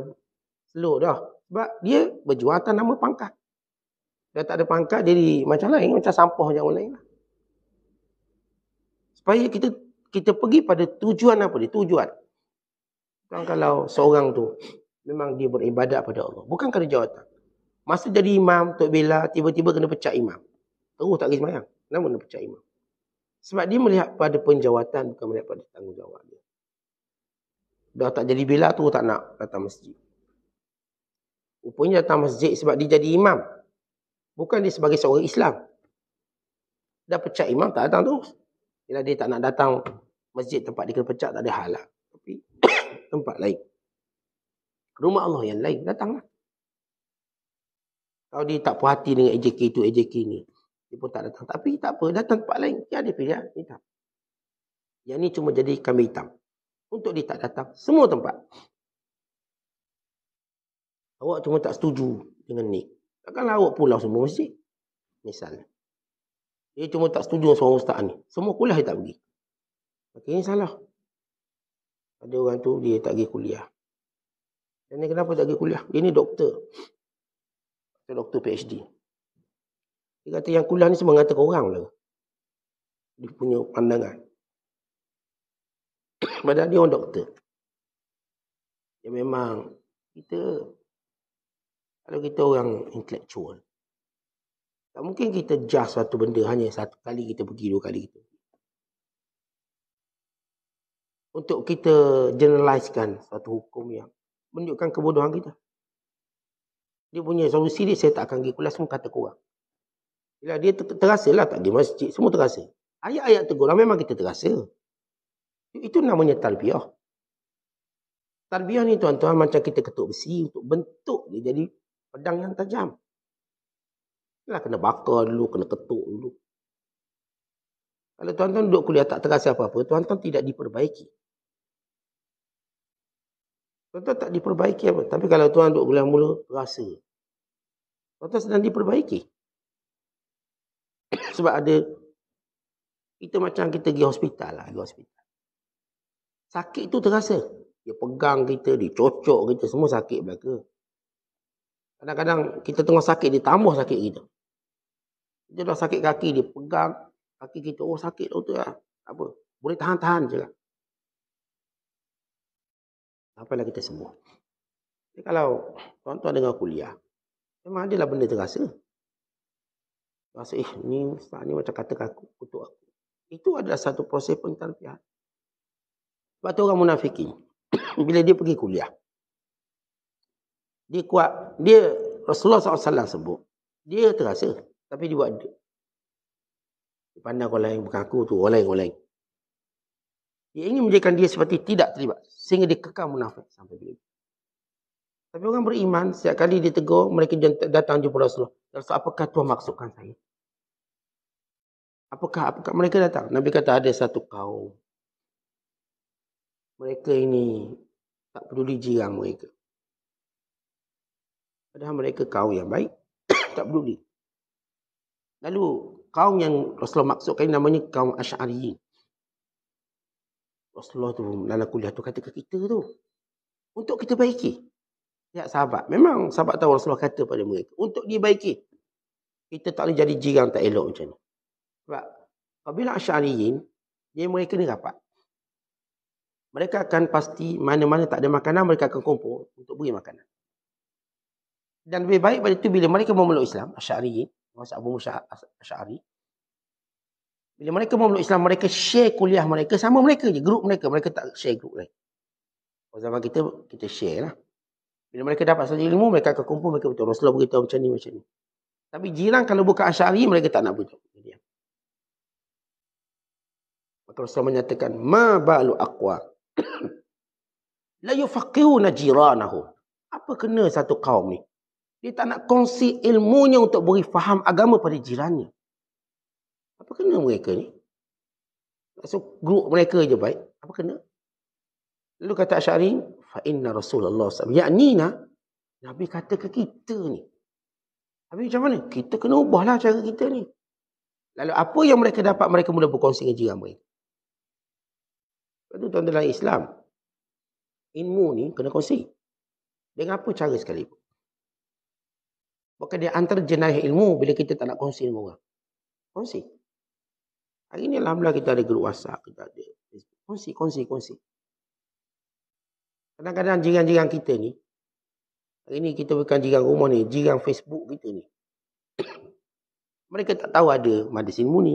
slow dah. Sebab dia berjuang atas nama pangkat. Dia tak ada pangkat, jadi macam lain, macam sampah macam orang lain lah. Supaya kita pergi pada tujuan apa dia? Tujuan. Kalau seorang tu, memang dia beribadat pada Allah. Bukan kerana jawatan. Masa jadi imam, Tok Bela, tiba-tiba kena pecat imam. Terus tak pergi semayang. Kenapa kena pecat imam? Sebab dia melihat pada penjawatan, bukan melihat pada tanggungjawab dia. Dah tak jadi Bela tu, tak nak datang masjid. Rupanya datang masjid sebab dia jadi imam. Bukan dia sebagai seorang Islam. Dah pecat imam, tak datang terus. Bila dia tak nak datang masjid tempat dia kena pecat, tak ada hal lah. Tapi tempat lain. Rumah Allah yang lain, datanglah. Kalau dia tak puas hati dengan AJK itu, AJK ni, dia pun tak datang. Tapi tak apa, datang tempat lain. Dia ada pilihan. Hitam. Yang ni cuma jadi kambing hitam. Untuk dia tak datang, semua tempat. Awak cuma tak setuju dengan ni. Takkanlah awak pulau semua masjid. Misalnya. Dia cuma tak setuju dengan seorang ustaz ni. Semua kuliah dia tak pergi. Ini salah. Ada orang tu, dia tak pergi kuliah. Dan ni kenapa tak pergi kuliah? Dia ni doktor. Doktor PhD. Dia kata yang kuliah ni semua mengatakan orang lah. Dia punya pandangan. Padahal dia orang doktor. Ya memang kita, kalau kita orang intelektual, tak mungkin kita judge satu benda hanya satu kali kita pergi, dua kali kita pergi. Untuk kita generalisekan satu hukum yang menunjukkan kebodohan kita. Dia punya solusi dia, saya tak akan pergi kuliah, semua kata korang. Bila dia terasa lah tak pergi masjid, semua terasa. Ayat-ayat tegur memang kita terasa. Itu namanya tarbiyah. Tarbiyah ni tuan-tuan macam kita ketuk besi untuk bentuk dia jadi pedang yang tajam. Lah kena bakar dulu, kena ketuk dulu. Kalau tuan-tuan duduk kuliah tak terasa apa-apa, tuan-tuan tidak diperbaiki. Tuan-tuan tak diperbaiki apa. Tapi kalau tuan duduk kuliah mula, terasa. Tuan-tuan sedang diperbaiki. Sebab ada, kita macam kita pergi hospital lah. Sakit tu terasa. Dia pegang kita, dia cocok kita, semua sakit belaka. Kadang-kadang kita tengah sakit, dia tambah sakit kita. Kita dah sakit kaki, dia pegang kaki kita. Oh sakit tu lah. Apa? Boleh tahan-tahan je lah. Sampailah kita sembuh. Jadi kalau tuan-tuan dengar kuliah, memang adalah benda terasa. Rasa, ni ustaz ni macam kata kutuk aku. Itu adalah satu proses pentarbiahan. Sebab tu orang munafikin. Bila dia pergi kuliah, dia kuat. Dia Rasulullah SAW sebut, dia terasa. Tapi dia buat dia pandang orang lain, bukan aku tu, orang lain. Dia ingin menjadikan dia seperti tidak terlibat. Sehingga dia kekal munafik sampai bila. Tapi orang beriman, setiap kali dia tegur, mereka datang jumpa Rasulullah. Rasulullah, apakah Tuhan maksudkan saya? Apakah mereka datang? Nabi kata ada satu kaum. Mereka ini tak peduli jiran mereka. Padahal mereka kaum yang baik. Tak peduli. Lalu kaum yang Rasulullah maksudkan namanya kaum Asy'ariyin. Rasulullah tu dalam kuliah tu kata ke kita tu. Untuk kita baiki. Ya sahabat. Memang sahabat tahu Rasulullah kata pada mereka. Untuk dibaiki. Kita tak boleh jadi jiran tak elok macam ni. Sebab apabila Asy'ariyin, mereka ni rapat. Mereka akan pasti mana-mana tak ada makanan, mereka akan kumpul untuk beri makanan. Dan lebih baik pada itu bila mereka memeluk Islam, Asy'ariyin, Masa Abu Musa Asy'ari, bila mereka memeluk Islam, mereka share kuliah mereka sama mereka je, grup mereka tak share grup lain. Pada zaman kita share lah. Bila mereka dapat saja ilmu, mereka akan kumpul, mereka betul Rasulullah beritahu macam ni. Tapi jiran kalau bukan Asy'ari, mereka tak nak beritahu. Maka Rasulullah menyatakan, ma ba'lu aqwa la yufaqihuna jiranahum. Apa kena satu kaum ni? Dia tak nak kongsi ilmunya untuk beri faham agama pada jirannya. Apa kena mereka ni? Maksud grup mereka je baik. Apa kena? Lalu kata Asy'ari, fa inna Rasulullah SAW. Yaknina, Nabi kata ke kita ni. Habis macam mana? Kita kena ubahlah cara kita ni. Lalu apa yang mereka dapat, mereka mula berkongsi dengan jiran mereka. Lepas tu tuan-tuan dalam Islam, ilmu ni kena kongsi. Dengan apa cara sekalipun. Bukan dia antara jenayah ilmu bila kita tak nak kongsi dengan orang. Kongsi. Hari ni alhamdulillah kita ada grup WhatsApp, kita ada Facebook. Kongsi. Kadang-kadang jiran-jiran kita ni, hari ni kita bukan jiran rumah ni, jiran Facebook kita ni. Mereka tak tahu ada majlis ilmu ni.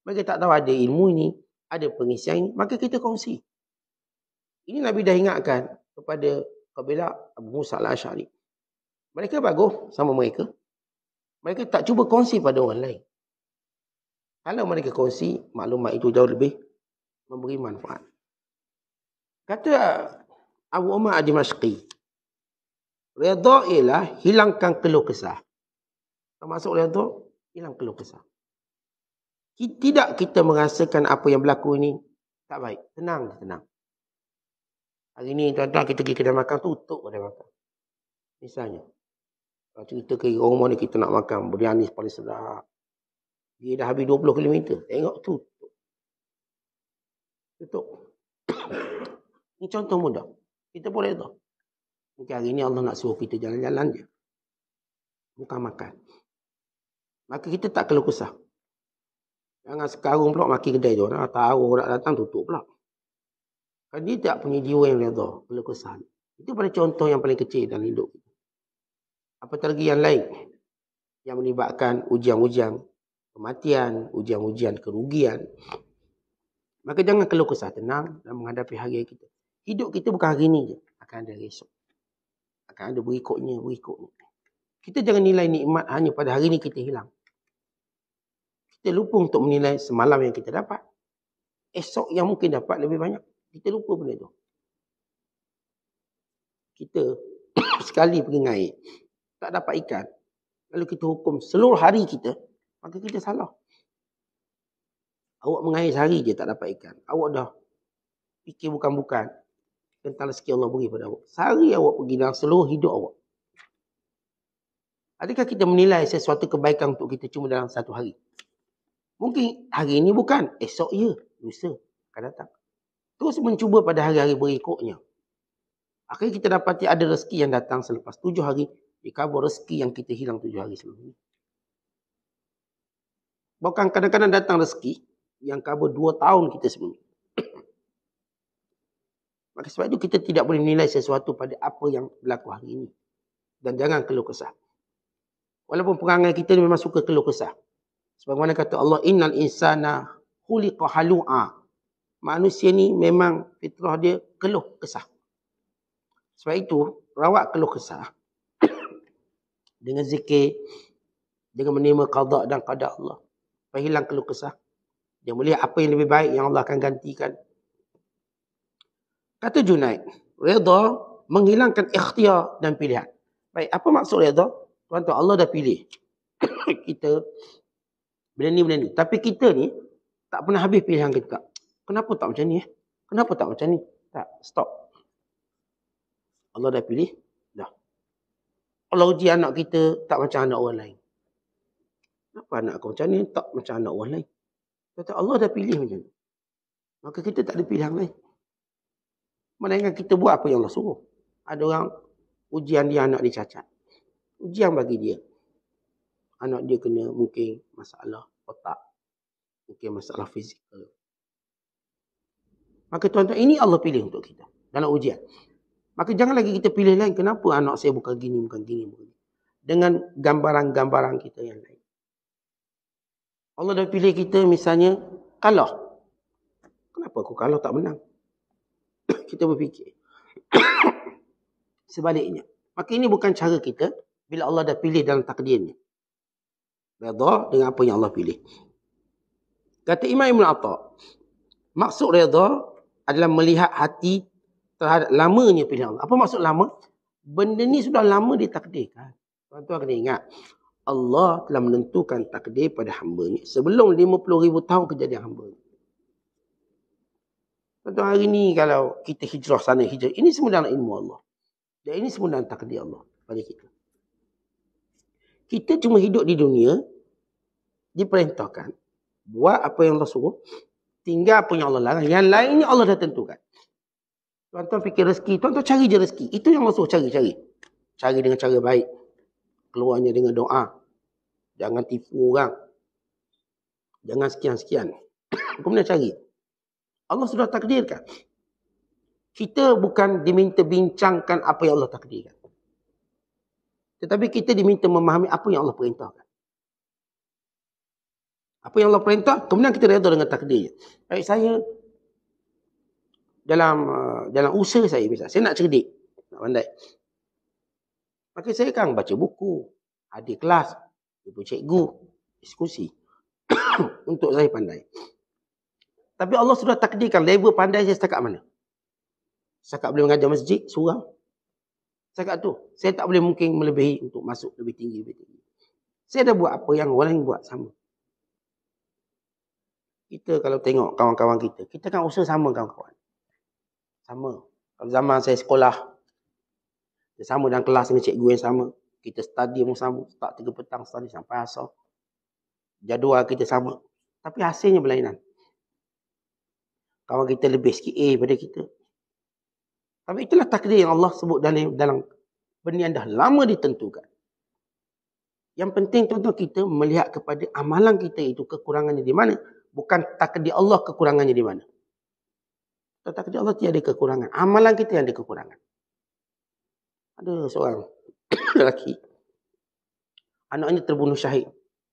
Mereka tak tahu ada ilmu ini, ada pengisian ini. Maka kita kongsi. Ini Nabi dah ingatkan kepada kabilah Abu Musa al-Asy'ari. Mereka bagus sama mereka. Mereka tak cuba kongsi pada orang lain. Kalau mereka kongsi, maklumat itu jauh lebih memberi manfaat. Kata Abu Umar ad-Dimashqi, redha ialah hilangkan keluh kesah. Termasuk redha, hilang keluh kesah. Tidak kita merasakan apa yang berlaku ini tak baik. Tenang. Hari ni tuan-tuan kita pergi kedai makan, tutup kedai makan. Misalnya, kalau cerita ke rumah ni kita nak makan biryani paling sedap. Dia dah habis 20 km. Tengok tutup. Ini contoh mudah. Kita boleh tahu. Mungkin hari ni Allah nak suruh kita jalan-jalan je. Bukan makan. Maka kita tak keluh kesah. Jangan sekarang pula maki kedai tu. Tahu nak datang tutup pula. Kan dia tak punya jiwa yang redha, keluh kesah. Itu pada contoh yang paling kecil dalam hidup. Apatah lagi yang lain yang melibatkan ujian-ujian kematian, ujian-ujian kerugian. Maka jangan keluh kesah, tenang dan menghadapi hari kita. Hidup kita bukan hari ni je, akan ada esok. Akan ada berikutnya. Kita jangan nilai nikmat hanya pada hari ni kita hilang. Kita lupa untuk menilai semalam yang kita dapat. Esok yang mungkin dapat lebih banyak. Kita lupa benda tu. Kita sekali pergi ngaik, tak dapat ikan. Lalu kita hukum seluruh hari kita, maka kita salah. Awak mengair sehari je tak dapat ikan. Awak dah fikir bukan-bukan tentang rezeki Allah beri pada awak. Sehari awak pergi dalam seluruh hidup awak. Adakah kita menilai sesuatu kebaikan untuk kita cuma dalam satu hari? Mungkin hari ini bukan, esok ya, lusa akan datang. Terus mencuba pada hari-hari berikutnya. Akhirnya kita dapati ada rezeki yang datang selepas 7 hari, dikabur rezeki yang kita hilang 7 hari sebelum ini. Bahkan kadang-kadang datang rezeki yang kabur 2 tahun kita sebelum ini. Maka sebab itu kita tidak boleh menilai sesuatu pada apa yang berlaku hari ini. Dan jangan keluh kesah. Walaupun perangai kita ni memang suka keluh kesah. Sebagaimana kata Allah, innal insana khuliqa halu'a. Manusia ni memang fitrah dia keluh kesah. Sebab itu, rawat keluh kesah dengan zikir, dengan menerima qada dan qada Allah. Supaya hilang keluh kesah. Dia melihat apa yang lebih baik yang Allah akan gantikan. Kata Junaid, redha menghilangkan ikhtiar dan pilihan. Baik, apa maksud redha? Tuan-tuan, Allah dah pilih kita benda ni. Tapi kita ni tak pernah habis pilihan kita. Kenapa tak macam ni? Kenapa tak macam ni? Tak, stop. Allah dah pilih, dah. Allah uji anak kita tak macam anak orang lain. Kenapa anak aku macam ni? Tak macam anak orang lain. Kata Allah dah pilih macam ni. Maka kita tak ada pilihan lain. Melainkan kita buat apa yang Allah suruh. Ada orang ujian dia anak dia cacat. Ujian bagi dia. Anak dia kena mungkin masalah otak. Mungkin masalah fizikal. Maka tuan-tuan, ini Allah pilih untuk kita. Dalam ujian. Maka jangan lagi kita pilih lain. Kenapa anak saya bukan gini. Dengan gambaran-gambaran kita yang lain. Allah dah pilih kita misalnya kalah. Kenapa aku kalah tak menang? Kita berfikir. Sebaliknya. Maka ini bukan cara kita bila Allah dah pilih dalam takdirnya. Redha dengan apa yang Allah pilih. Kata Imam Ibn Atta, maksud redha adalah melihat hati terhadap lamanya pilihan Allah. Apa maksud lama? Benda ni sudah lama ditakdirkan. Tuan-tuan kena ingat. Allah telah menentukan takdir pada hamba-Nya sebelum 50,000 tahun kejadian hamba. Tuan-tuan, hari ni kalau kita hijrah sana, hijrah, ini semua dalam ilmu Allah. Dan ini semua dalam takdir Allah pada kita. Kita cuma hidup di dunia, diperintahkan, buat apa yang Allah suruh, tinggal apa yang Allah larang. Yang lainnya Allah dah tentukan. Tuan-tuan fikir rezeki, tuan-tuan cari je rezeki. Itu yang Allah suruh cari. Cari dengan cara baik. Keluarnya dengan doa. Jangan tipu orang. Jangan sekian-sekian. Kemudian cari. Allah sudah takdirkan. Kita bukan diminta bincangkan apa yang Allah takdirkan. Tetapi kita diminta memahami apa yang Allah perintahkan. Apa yang Allah perintah, kemudian kita redha dengan takdirnya. Baik, saya dalam usaha saya misalnya, saya nak cerdik, nak pandai. Maka saya akan baca buku, ada kelas, jumpa cikgu, diskusi untuk saya pandai. Tapi Allah sudah takdirkan level pandai saya setakat mana. Setakat boleh mengajar masjid, surau. Setakat tu. Saya tak boleh mungkin melebihi untuk masuk lebih tinggi. Saya dah buat apa yang orang lain buat sama. Kita kalau tengok kawan-kawan kita kan usaha sama kawan-kawan. Sama. Kalau zaman saya sekolah, kita sama dalam kelas dengan cikgu yang sama. Kita study pun sama. Start 3 petang, study sampai asar. Jadual kita sama. Tapi hasilnya berlainan. Kawan kita lebih sikit A pada kita. Tapi itulah takdir yang Allah sebut dalam benda yang dah lama ditentukan. Yang penting tuan-tuan kita melihat kepada amalan kita itu kekurangannya di mana. Bukan takdir Allah kekurangannya di mana. Takdir Allah tiada kekurangan. Amalan kita yang ada kekurangan. Ada seorang lelaki. Anaknya terbunuh syahid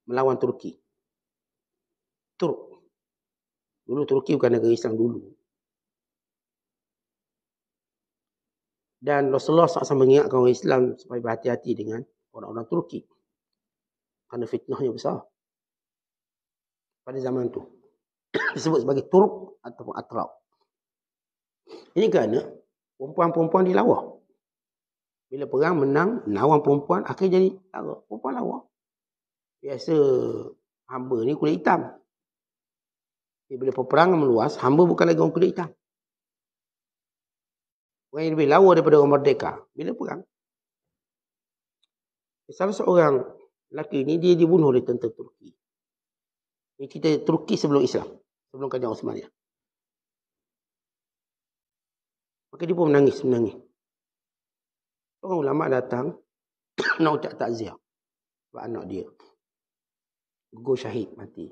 melawan Turki. Dulu Turki bukan negara Islam dulu. Dan Rasulullah SAW mengingatkan orang Islam supaya berhati-hati dengan orang-orang Turki. Kerana fitnahnya besar. Pada zaman itu. Disebut sebagai Turk ataupun Atraq. Ini kerana perempuan-perempuan dilawa. Bila perang menang, lawan perempuan, akhirnya jadi lawa. Perempuan lawa. Biasa hamba ni kulit hitam. Bila peperangan meluas, hamba bukan lagi orang kulit hitam. Orang yang lebih lawa daripada orang merdeka. Bila perang. Salah seorang lelaki ni, dia dibunuh oleh tentera Turki. Ini cerita Turki sebelum Islam. Sebelum kerajaan Osmaniyah. Maka dia pun menangis. Orang ulama datang nak ucap takziah sebab anak dia gugur syahid, mati.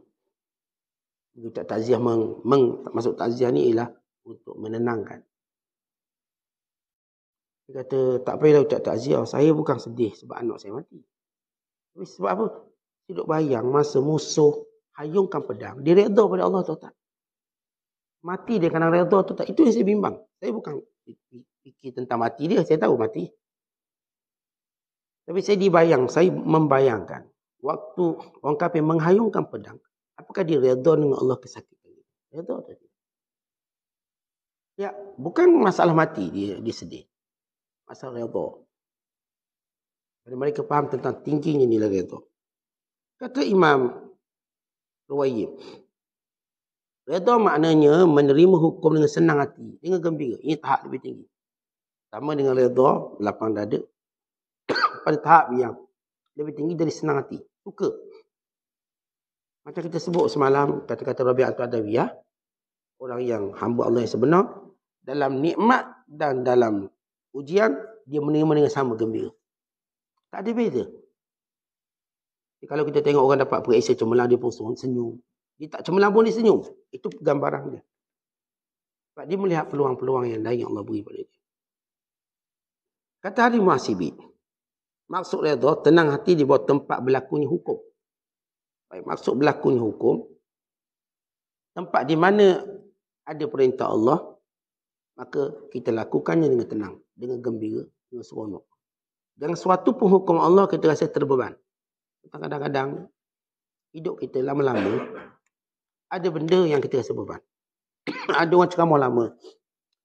Ucap takziah masuk takziah ni ialah untuk menenangkan. Dia kata, tak payahlah ucap takziah, saya bukan sedih sebab anak saya mati. Tapi sebab apa? Hidup bayang masa musuh hayungkan pedang, dia redha pada Allah Ta'ala. Mati dia kerana redha tu tak. Itu yang saya bimbang. Saya bukan fikir tentang mati dia, saya tahu mati. Tapi saya membayangkan waktu orang kafir menghayungkan pedang, apakah dia redha dengan Allah kesakitan? Redha tadi. Ya, bukan masalah mati dia sedih. Masalah redha. Jadi mereka faham tentang tingginya nilai redha. Kata Imam Ruwayyib, redha maknanya menerima hukum dengan senang hati, dengan gembira. Ini tahap lebih tinggi. Sama dengan redha, lapang dada. Pada tahap yang lebih tinggi dari senang hati. Suka. Macam kita sebut semalam, kata-kata Rabi'atul Adawiyah, orang yang hamba Allah yang sebenar, dalam nikmat dan dalam ujian, dia menerima dengan sama gembira. Tak ada beza. Jadi, kalau kita tengok orang dapat periksa cemerlang, dia pun senyum. Dia tak cemerlang pun dia senyum. Itu gambaran dia. Sebab dia melihat peluang-peluang yang lain yang Allah beri pada dia. Kata Hari Muhasibi, maksud redha, tenang hati di bawah tempat berlakunya hukum. Baik, maksud berlakunya hukum, tempat di mana ada perintah Allah, maka kita lakukannya dengan tenang, dengan gembira, dengan seronok. Dengan suatu pun hukum Allah kita rasa terbeban. Kadang-kadang hidup kita lama-lama ada benda yang kita rasa beban. Ada orang ceramah lama.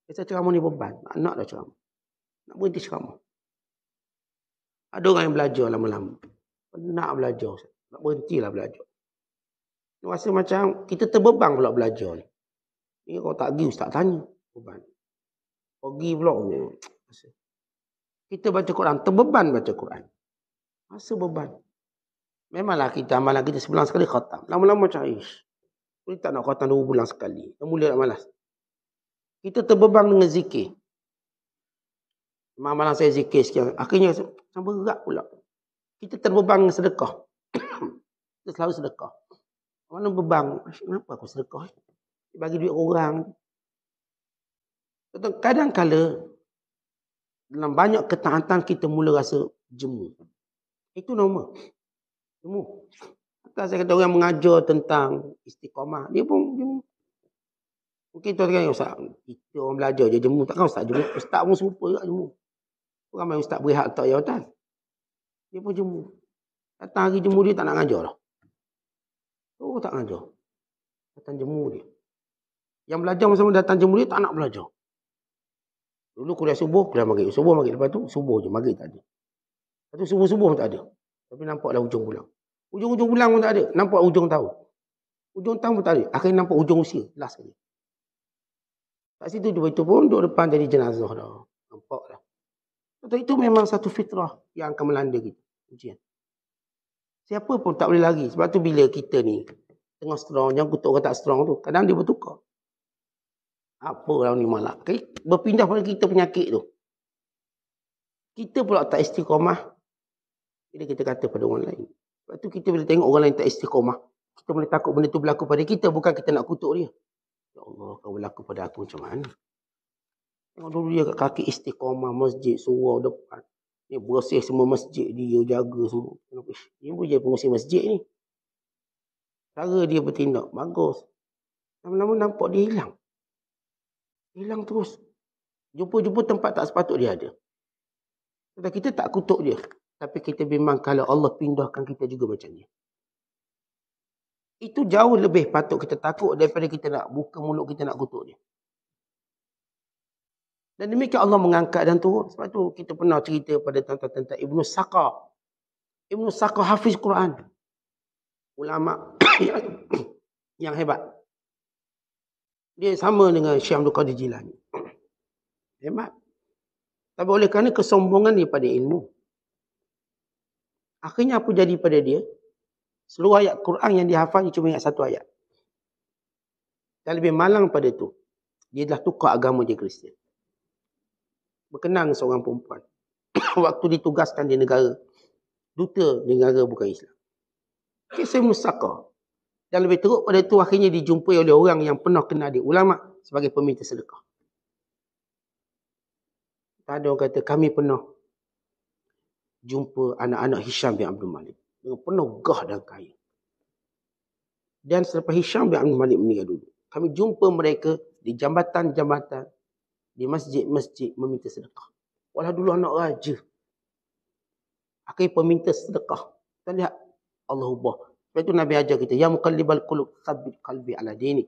Kita ceramah ni beban. Nak dah ceramah. Nak berhenti ceramah. Ada orang yang belajar lama-lama. Nak belajar. Nak berhentilah belajar. Rasa macam kita terbeban pula belajar ni. Ni kalau tak pergi ustaz tanya. Beban. Pergi pula. Kita baca Quran. Terbeban baca Quran. Rasa beban. Memanglah kita amalan kita sebulan sekali khatam. Lama-lama macam ish. Kita tak nak khatam 2 bulan sekali. Mula nak malas. Kita terbeban dengan zikir. Amalan saya zikir sekian. Akhirnya macam berat pula. Kita terbeban dengan sedekah. Kita selalu sedekah. Mana beban? Kenapa aku sedekah? Bagi duit orang. Kadang-kala dalam banyak ketaatan kita mula rasa jemu. Itu normal. Jemu. Saya kata orang mengajar tentang istiqamah. Dia pun jemu. Mungkin tu kan ustaz. Kita orang belajar je jemu. Takkan ustaz jemu. Ustaz pun serupa juga jemu. Ramai ustaz berehat tak jawatan. Dia pun jemu. Datang hari jemu dia tak nak ngajar lah. Oh tak ngajar. Datang jemu dia. Yang belajar masa datang jemu dia tak nak belajar. Dulu kuliah subuh, kuliah maghrib. Subuh maghrib. Lepas tu subuh je. Maghrib tak ada. Lepas tu subuh-subuh pun tak ada. Tapi nampaklah hujung bulan. Ujung-ujung bulan pun tak ada. Nampak ujung tahun. Ujung tahun pun tak ada. Akhirnya nampak ujung usia. Last sekali. Kat situ itu pun duduk depan jadi jenazah dah. Nampak dah. Itu memang satu fitrah yang akan melanda kita. Ujian. Siapa pun tak boleh lari. Sebab tu bila kita ni tengah strong, yang kutuk orang tak strong tu, kadang dia bertukar. Apa orang ni malak. Okay? Berpindah pada kita penyakit tu. Kita pula tak istiqamah bila kita kata pada orang lain. Sebab tu kita bila tengok orang lain tak istiqamah, kita boleh takut benda tu berlaku pada kita, bukan kita nak kutuk dia. Ya Allah, kau berlaku pada aku macam mana? Tengok dulu dia kat kaki istiqamah masjid, surau depan. Dia bersih semua masjid, dia jaga semua. Dia pun jadi pengurusi masjid ni. Cara dia bertindak, bagus. Lama-lama nampak dia hilang. Hilang terus. Jumpa-jumpa tempat tak sepatut dia ada. Sebab kita tak kutuk dia. Tapi kita memang kalau Allah pindahkan kita juga macam dia. Itu jauh lebih patut kita takut daripada kita nak buka mulut kita nak kutuk dia. Dan demikian Allah mengangkat dan turun. Sebab tu kita pernah cerita pada tentang Ibnu Saqah. Ibnu Saqah hafiz Quran. Ulama yang hebat. Dia sama dengan Syekh Abdul Qadir Jilani. Hebat. Tapi oleh kerana kesombongan dia pada ilmu, akhirnya apa jadi pada dia? Seluruh ayat Quran yang dihafal dia cuma ingat satu ayat. Dan lebih malang pada itu, dia dah tukar agama dia Kristian. Berkenaan seorang perempuan. Waktu ditugaskan di negara, duta negara bukan Islam. Kisah mustaqah. Dan lebih teruk pada itu, akhirnya dijumpai oleh orang yang pernah kenal dia, ulama, sebagai peminta sedekah. Ada orang kata, kami pernah jumpa anak-anak Hisham bin Abdul Malik dengan penuh gah dan kaya. Dan selepas Hisham bin Abdul Malik meninggal dulu, kami jumpa mereka di jambatan-jambatan, di masjid-masjid meminta sedekah. Walau dulu anak raja. Akhirnya peminta sedekah. Kita lihat Allah ubah. Sebab itu Nabi ajar kita, ya muqallibal qulub tsabbit qalbi ala dinik.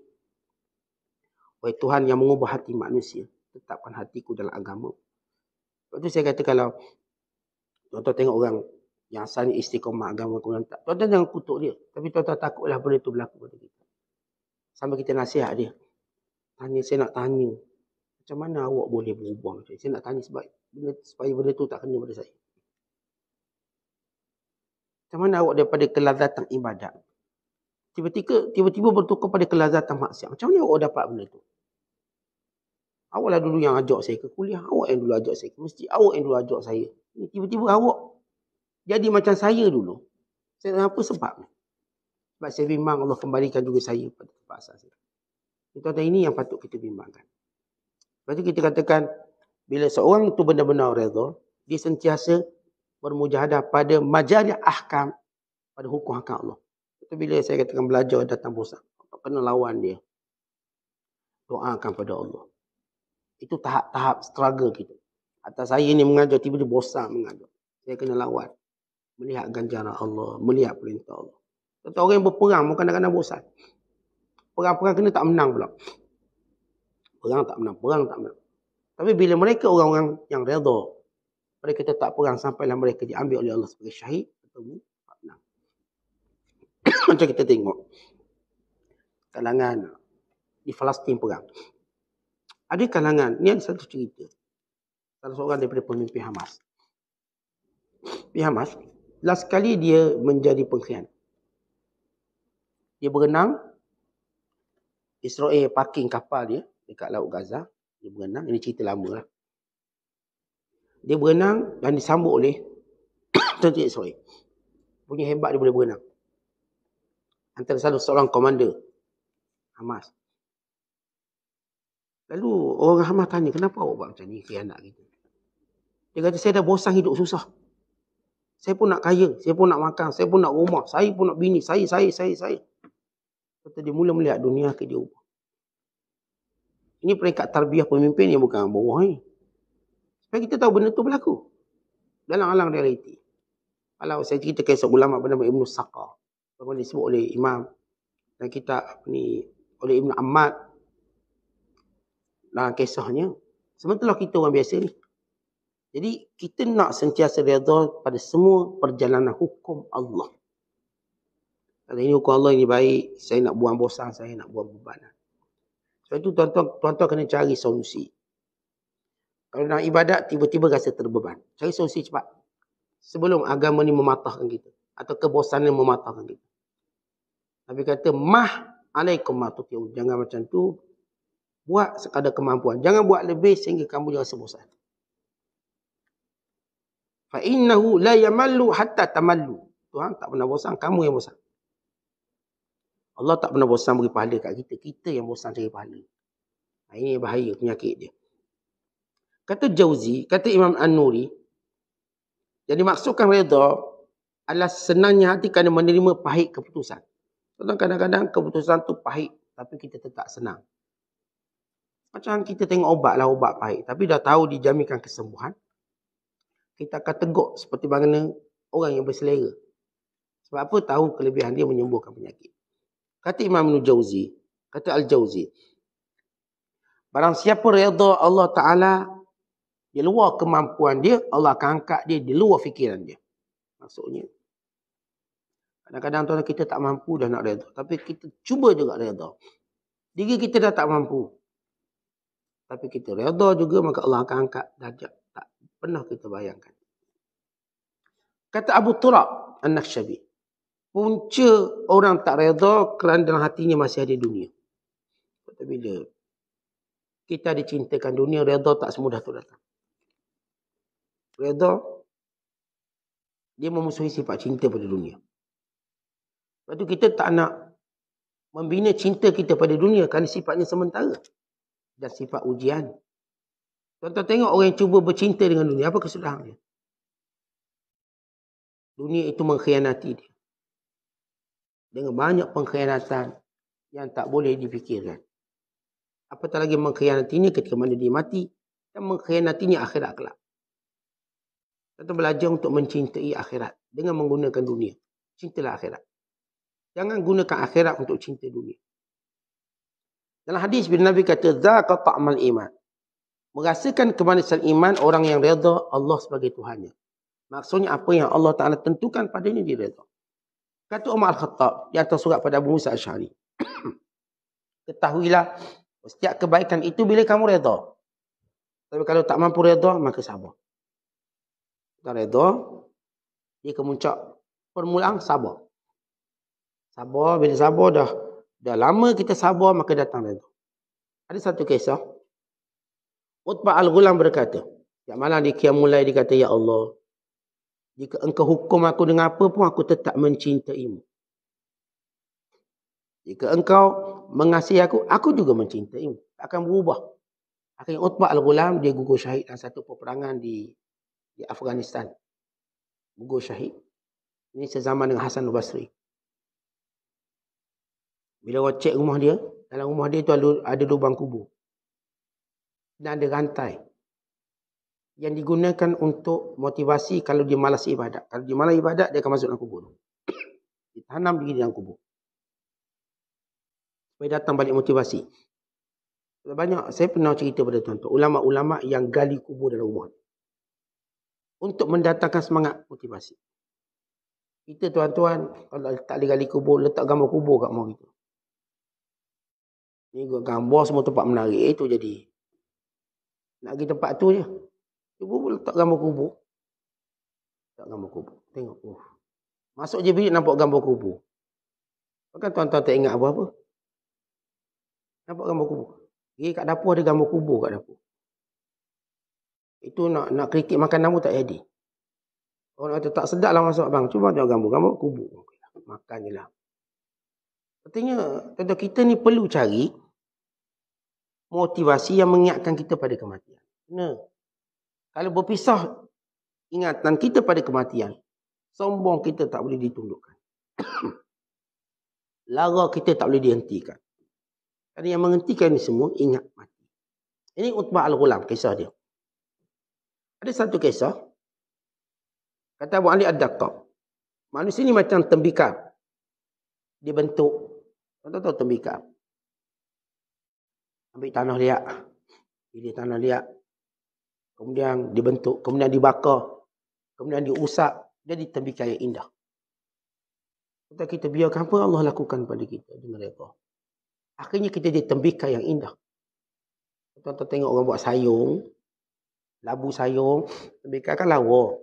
Wahai Tuhan yang mengubah hati manusia, tetapkan hatiku dalam agama. Sebab itu saya kata, kalau tuan-tuan tengok orang yang asalnya istiqamah agama, tuan-tuan jangan kutuk dia. Tapi tuan-tuan takutlah benda itu berlaku pada kita. Sampai kita nasihat dia. Saya nak tanya. Macam mana awak boleh berubah macam ni? Saya nak tanya supaya benda tu tak kena pada saya. Macam mana awak daripada kelazatan ibadat, tiba-tiba bertukar pada kelazatan maksiat? Macam mana awak dapat benda tu? Awaklah dulu yang ajak saya ke kuliah. Awak yang dulu ajak saya ke masjid. Awak yang dulu ajak saya. Tiba-tiba awak jadi macam saya dulu. Saya apa sebab ni? Sebab saya bimbang Allah kembalikan juga saya pada tempat asal saya. Tuan-tuan, ini yang patut kita bimbangkan. Lepas tu kita katakan, bila seorang itu benar-benar redha, dia sentiasa bermujahadah pada majalih ahkam, pada hukum hakam Allah. Itu bila saya katakan belajar datang bosan, kena lawan dia. Doakan pada Allah. Itu tahap-tahap struggle kita. Atas saya ni mengajar, tiba-tiba bosan mengajar. Saya kena lawan. Melihat ganjaran Allah, melihat perintah Allah. Tentu orang yang berperang pun kadang-kadang bosan. Perang-perang kena tak menang pula. Perang tak menang. Tapi bila mereka orang-orang yang redha, mereka tetap perang sampailah mereka diambil oleh Allah sebagai syahid, bertemu, tak menang. Macam kita tengok kalangan di Palestin perang. Ada kalangan, ni ada satu cerita. Salah seorang daripada pemimpin Hamas. Pemimpin Hamas, last kali dia menjadi pengkhianat. Dia berenang, Israel parking kapal dia dekat Laut Gaza. Dia berenang, ini cerita lama lah. Dia berenang dan disambut oleh tentera Israel. Punya hebat dia boleh berenang. Antara seorang komander Hamas. Lalu orang Hamas tanya, kenapa awak buat macam ni khianat kita? Dia kata, saya dah bosan hidup susah. Saya pun nak kaya, saya pun nak makan, saya pun nak rumah, saya pun nak bini, saya. Kata dia mula melihat dunia ke dia ubah. Ini peringkat tarbiyah pemimpin yang bukan bawah ni. Supaya kita tahu benda tu berlaku dalam alam realiti. Kalau saya cerita kisah ulama bernama Ibn Saqah, yang disebut oleh Imam dan kitab ni oleh Ibn Ammad dalam kisahnya, sementara kita orang biasa ni. Jadi kita nak sentiasa redha pada semua perjalanan hukum Allah. Kalau ini hukum Allah ini baik, saya nak buang bosan, saya nak buang beban. Sebab itu tuan-tuan kena cari solusi. Kalau nak ibadat, tiba-tiba rasa terbeban. Cari solusi cepat. Sebelum agama ni mematahkan kita. Atau kebosanan mematahkan kita. Nabi kata, alaikum ma tuti'un. Jangan macam tu. Buat sekadar kemampuan. Jangan buat lebih sehingga kamu rasa bosan. Fa innahu la yamallu hatta tamallu. Tuhan tak pernah bosan, kamu yang bosan. Allah tak pernah bosan beri pahala kat kita. Kita yang bosan cari pahala. Ini bahaya penyakit dia. Kata Jauzi, kata Imam An-Nuri, yang dimaksudkan redha adalah senangnya hati kerana menerima pahit keputusan. Kadang-kadang keputusan tu pahit, tapi kita tetap senang. Macam kita tengok obat pahit, tapi dah tahu dijaminkan kesembuhan. Kita akan teguk seperti bagaimana orang yang berselera. Sebab apa? Tahu kelebihan dia menyembuhkan penyakit. Kata Imam Al-Jauzi, kata Al-Jauzi, barang siapa redha Allah Ta'ala di luar kemampuan dia, Allah akan angkat dia di luar fikiran dia. Maksudnya, kadang-kadang tuan kita tak mampu dah nak redha, tapi kita cuba juga redha. Diri kita dah tak mampu. Tapi kita redha juga, maka Allah akan angkat darjat. Tak pernah kita bayangkan. Kata Abu Turab An-Nakhshabi, punca orang tak redha kerana dalam hatinya masih ada dunia. Kata bila kita dicintakan dunia, redha tak semudah tu datang. Redha, dia memusuhi sifat cinta pada dunia. Lepas tu kita tak nak membina cinta kita pada dunia kerana sifatnya sementara. Dan sifat ujian. Tuan-tuan tengok orang yang cuba bercinta dengan dunia, apa kesudahannya? Dunia itu mengkhianati dia. Dengan banyak pengkhianatan yang tak boleh difikirkan. Apatah lagi mengkhianatinya ketika mana dia mati, dan mengkhianatinya akhirat kelak. Kita belajar untuk mencintai akhirat dengan menggunakan dunia. Cintalah akhirat. Jangan gunakan akhirat untuk cinta dunia. Dalam hadis bila Nabi kata, "Zaqa ta'mal iman." Merasakan kemanisan iman orang yang redha Allah sebagai Tuhannya. Maksudnya apa yang Allah Ta'ala tentukan padanya dia redha. Kata Umar Al-Khattab di atas surat pada Abu Musa Asy'ari. Ketahuilah, setiap kebaikan itu bila kamu redha. Tapi kalau tak mampu redha, maka sabar. Tak redha, dia kemuncak permulaan sabar. Sabar, bila sabar dah lama kita sabar, maka datang redha. Ada satu kisah. Utbah Al-Ghulam berkata, setiap malam dia mulai dia kata, "Ya Allah, jika engkau hukum aku dengan apa pun, aku tetap mencintaimu. Jika engkau mengasihi aku, aku juga mencintaimu. Tak akan berubah." Akhirnya Utbah Al-Ghulam, dia gugur syahid dalam satu peperangan di Afghanistan. Gugur syahid. Ini sezaman dengan Hasan Al-Basri. Bila orang cek rumah dia, dalam rumah dia tu ada lubang kubur. Dan ada rantai yang digunakan untuk motivasi kalau dia malas ibadat. Kalau dia malas ibadat, dia akan masuk dalam kubur. Ditanam diri dalam kubur. Supaya datang balik motivasi. Banyak, saya pernah cerita pada tuan-tuan, ulama-ulama yang gali kubur dalam rumah. Untuk mendatangkan semangat motivasi. Kita tuan-tuan, kalau tak boleh gali kubur, letak gambar kubur kat rumah kita. Ni gambar semua tempat menarik, itu jadi. Nak pergi tempat tu je. Cuba letak gambar kubur. Letak gambar kubur. Tengok. Masuk je bilik nampak gambar kubur. Bahkan tuan-tuan tak ingat apa-apa. Nampak gambar kubur. Pergi kat dapur ada gambar kubur kat dapur. Itu nak kritik makanan pun tak jadi. Orang kata tak sedap lah masuk bang. Cuba tengok gambar kubur. Makan je lah. Artinya, tuan-tuan kita ni perlu cari motivasi yang mengingatkan kita pada kematian. Nah, kalau berpisah ingatan kita pada kematian, sombong kita tak boleh ditundukkan. Lara kita tak boleh dihentikan. Kerana yang menghentikan ini semua, ingat mati. Ini Utbah Al-Ghulam, kisah dia. Ada satu kisah, kata Abu Ali Ad-Daqqaq, manusia ni macam tembikar. Dia bentuk, tahu tembikar. Ambil tanah liat. Pilih tanah liat. Kemudian dibentuk. Kemudian dibakar. Kemudian diusap. Jadi tembikar yang indah. Kita biarkan apa Allah lakukan pada kita dengan redha. Akhirnya kita jadi tembikar yang indah. Tuan-tuan tengok orang buat sayung. Labu sayung. Tembikar kan lawa.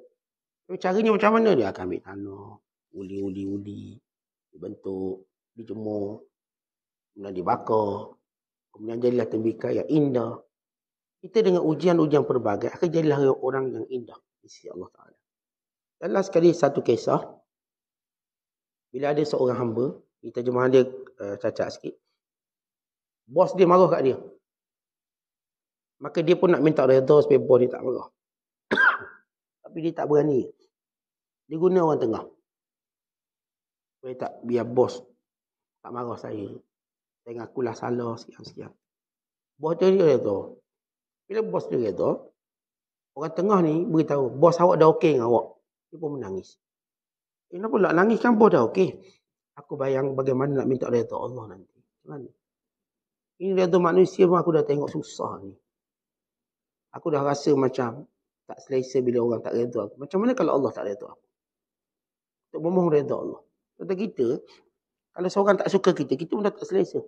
Tapi caranya macam mana? Dia akan ambil tanah. Uli. Dibentuk. Dijemur. Kemudian dibakar. Kemudian jadilah tembikar yang indah. Kita dengan ujian-ujian pelbagai akan jadilah orang yang indah di sisi Allah Ta'ala. Dalam sekali satu kisah, bila ada seorang hamba, terjemahan dia cacat sikit, bos dia marah kat dia. Maka dia pun nak minta redha supaya bos dia tak marah. Tapi dia tak berani. Dia guna orang tengah. Supaya tak biar bos tak marah saya. Saya akulah salah sekian-sekian. Bos dia redha. Bila bos dia redha, orang tengah ni beritahu, bos awak dah okey dengan awak. Dia pun menangis. Kenapa nak nangis kan bos dah okey? Aku bayang bagaimana nak minta redha Allah nanti. Macam mana? Ini redha manusia pun aku dah tengok susah ni. Aku dah rasa macam tak selesa bila orang tak redha aku. Macam mana kalau Allah tak redha aku? Untuk memohon redha Allah. Kata kita, kalau seorang tak suka kita, kita pun dah tak selesa.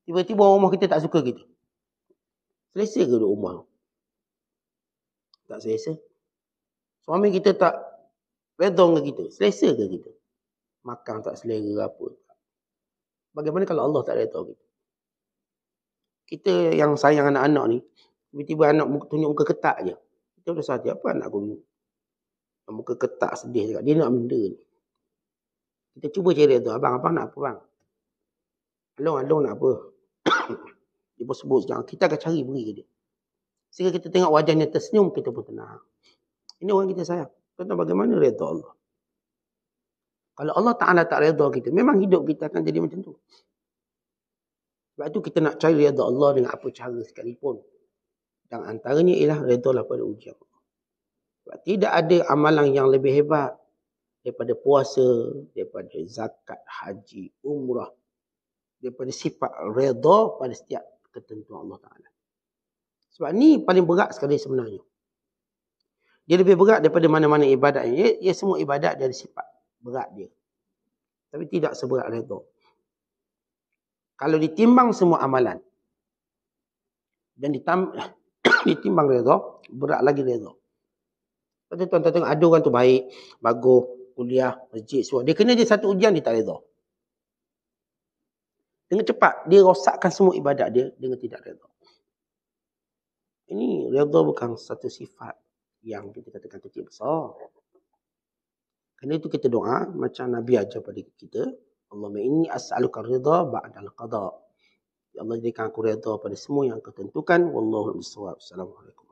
Tiba-tiba orang rumah kita tak suka kita. Selesa ke duduk rumah? Tak selesa. Suami kita tak redha dengan kita. Selesa ke kita? Makan tak selera apa. Bagaimana kalau Allah tak redha kita? Kita yang sayang anak-anak ni, tiba-tiba anak tunjuk muka ketak je. Kita rasa hati, apa anak aku ni? Muka ketak sedih cakap. Dia nak benda ni. Kita cuba cari tu. Abang nak apa bang? Along nak apa? Dia pun sebut sekarang. Kita akan cari beri ke dia. Sehingga kita tengok wajahnya tersenyum, kita pun tenang. Ini orang kita sayang. Tentang bagaimana redha Allah. Kalau Allah Ta'ala tak redha kita, memang hidup kita akan jadi macam tu. Sebab tu kita nak cari redha Allah dengan apa cara sekalipun. Dan antaranya ialah redha pada ujian Allah. Sebab tidak ada amalan yang lebih hebat daripada puasa, daripada zakat, haji, umrah, daripada sifat redha pada setiap ketentuan Allah Ta'ala. Sebab ni paling berat sekali sebenarnya. Dia lebih berat daripada mana-mana ibadat. Ia semua ibadat dari sifat berat dia. Tapi tidak seberat redha. Kalau ditimbang semua amalan dan ditimbang redha, berat lagi redha. Lepas tu tuan-tuan tengok ada orang tu baik, bagus, kuliah, masjid, semua. Dia kena dia satu ujian, dia tak redha. Dengan cepat, dia rosakkan semua ibadat dia dengan tidak redha. Ini redha bukan satu sifat yang kita katakan kecil besar. Kerana itu kita doa, macam Nabi ajar pada kita, Allahumma inni as'aluka ridha ba'dal qada. Ya Allah, jadikan aku redha pada semua yang kau tentukan. Wallahu a'lam bishawab. Assalamualaikum.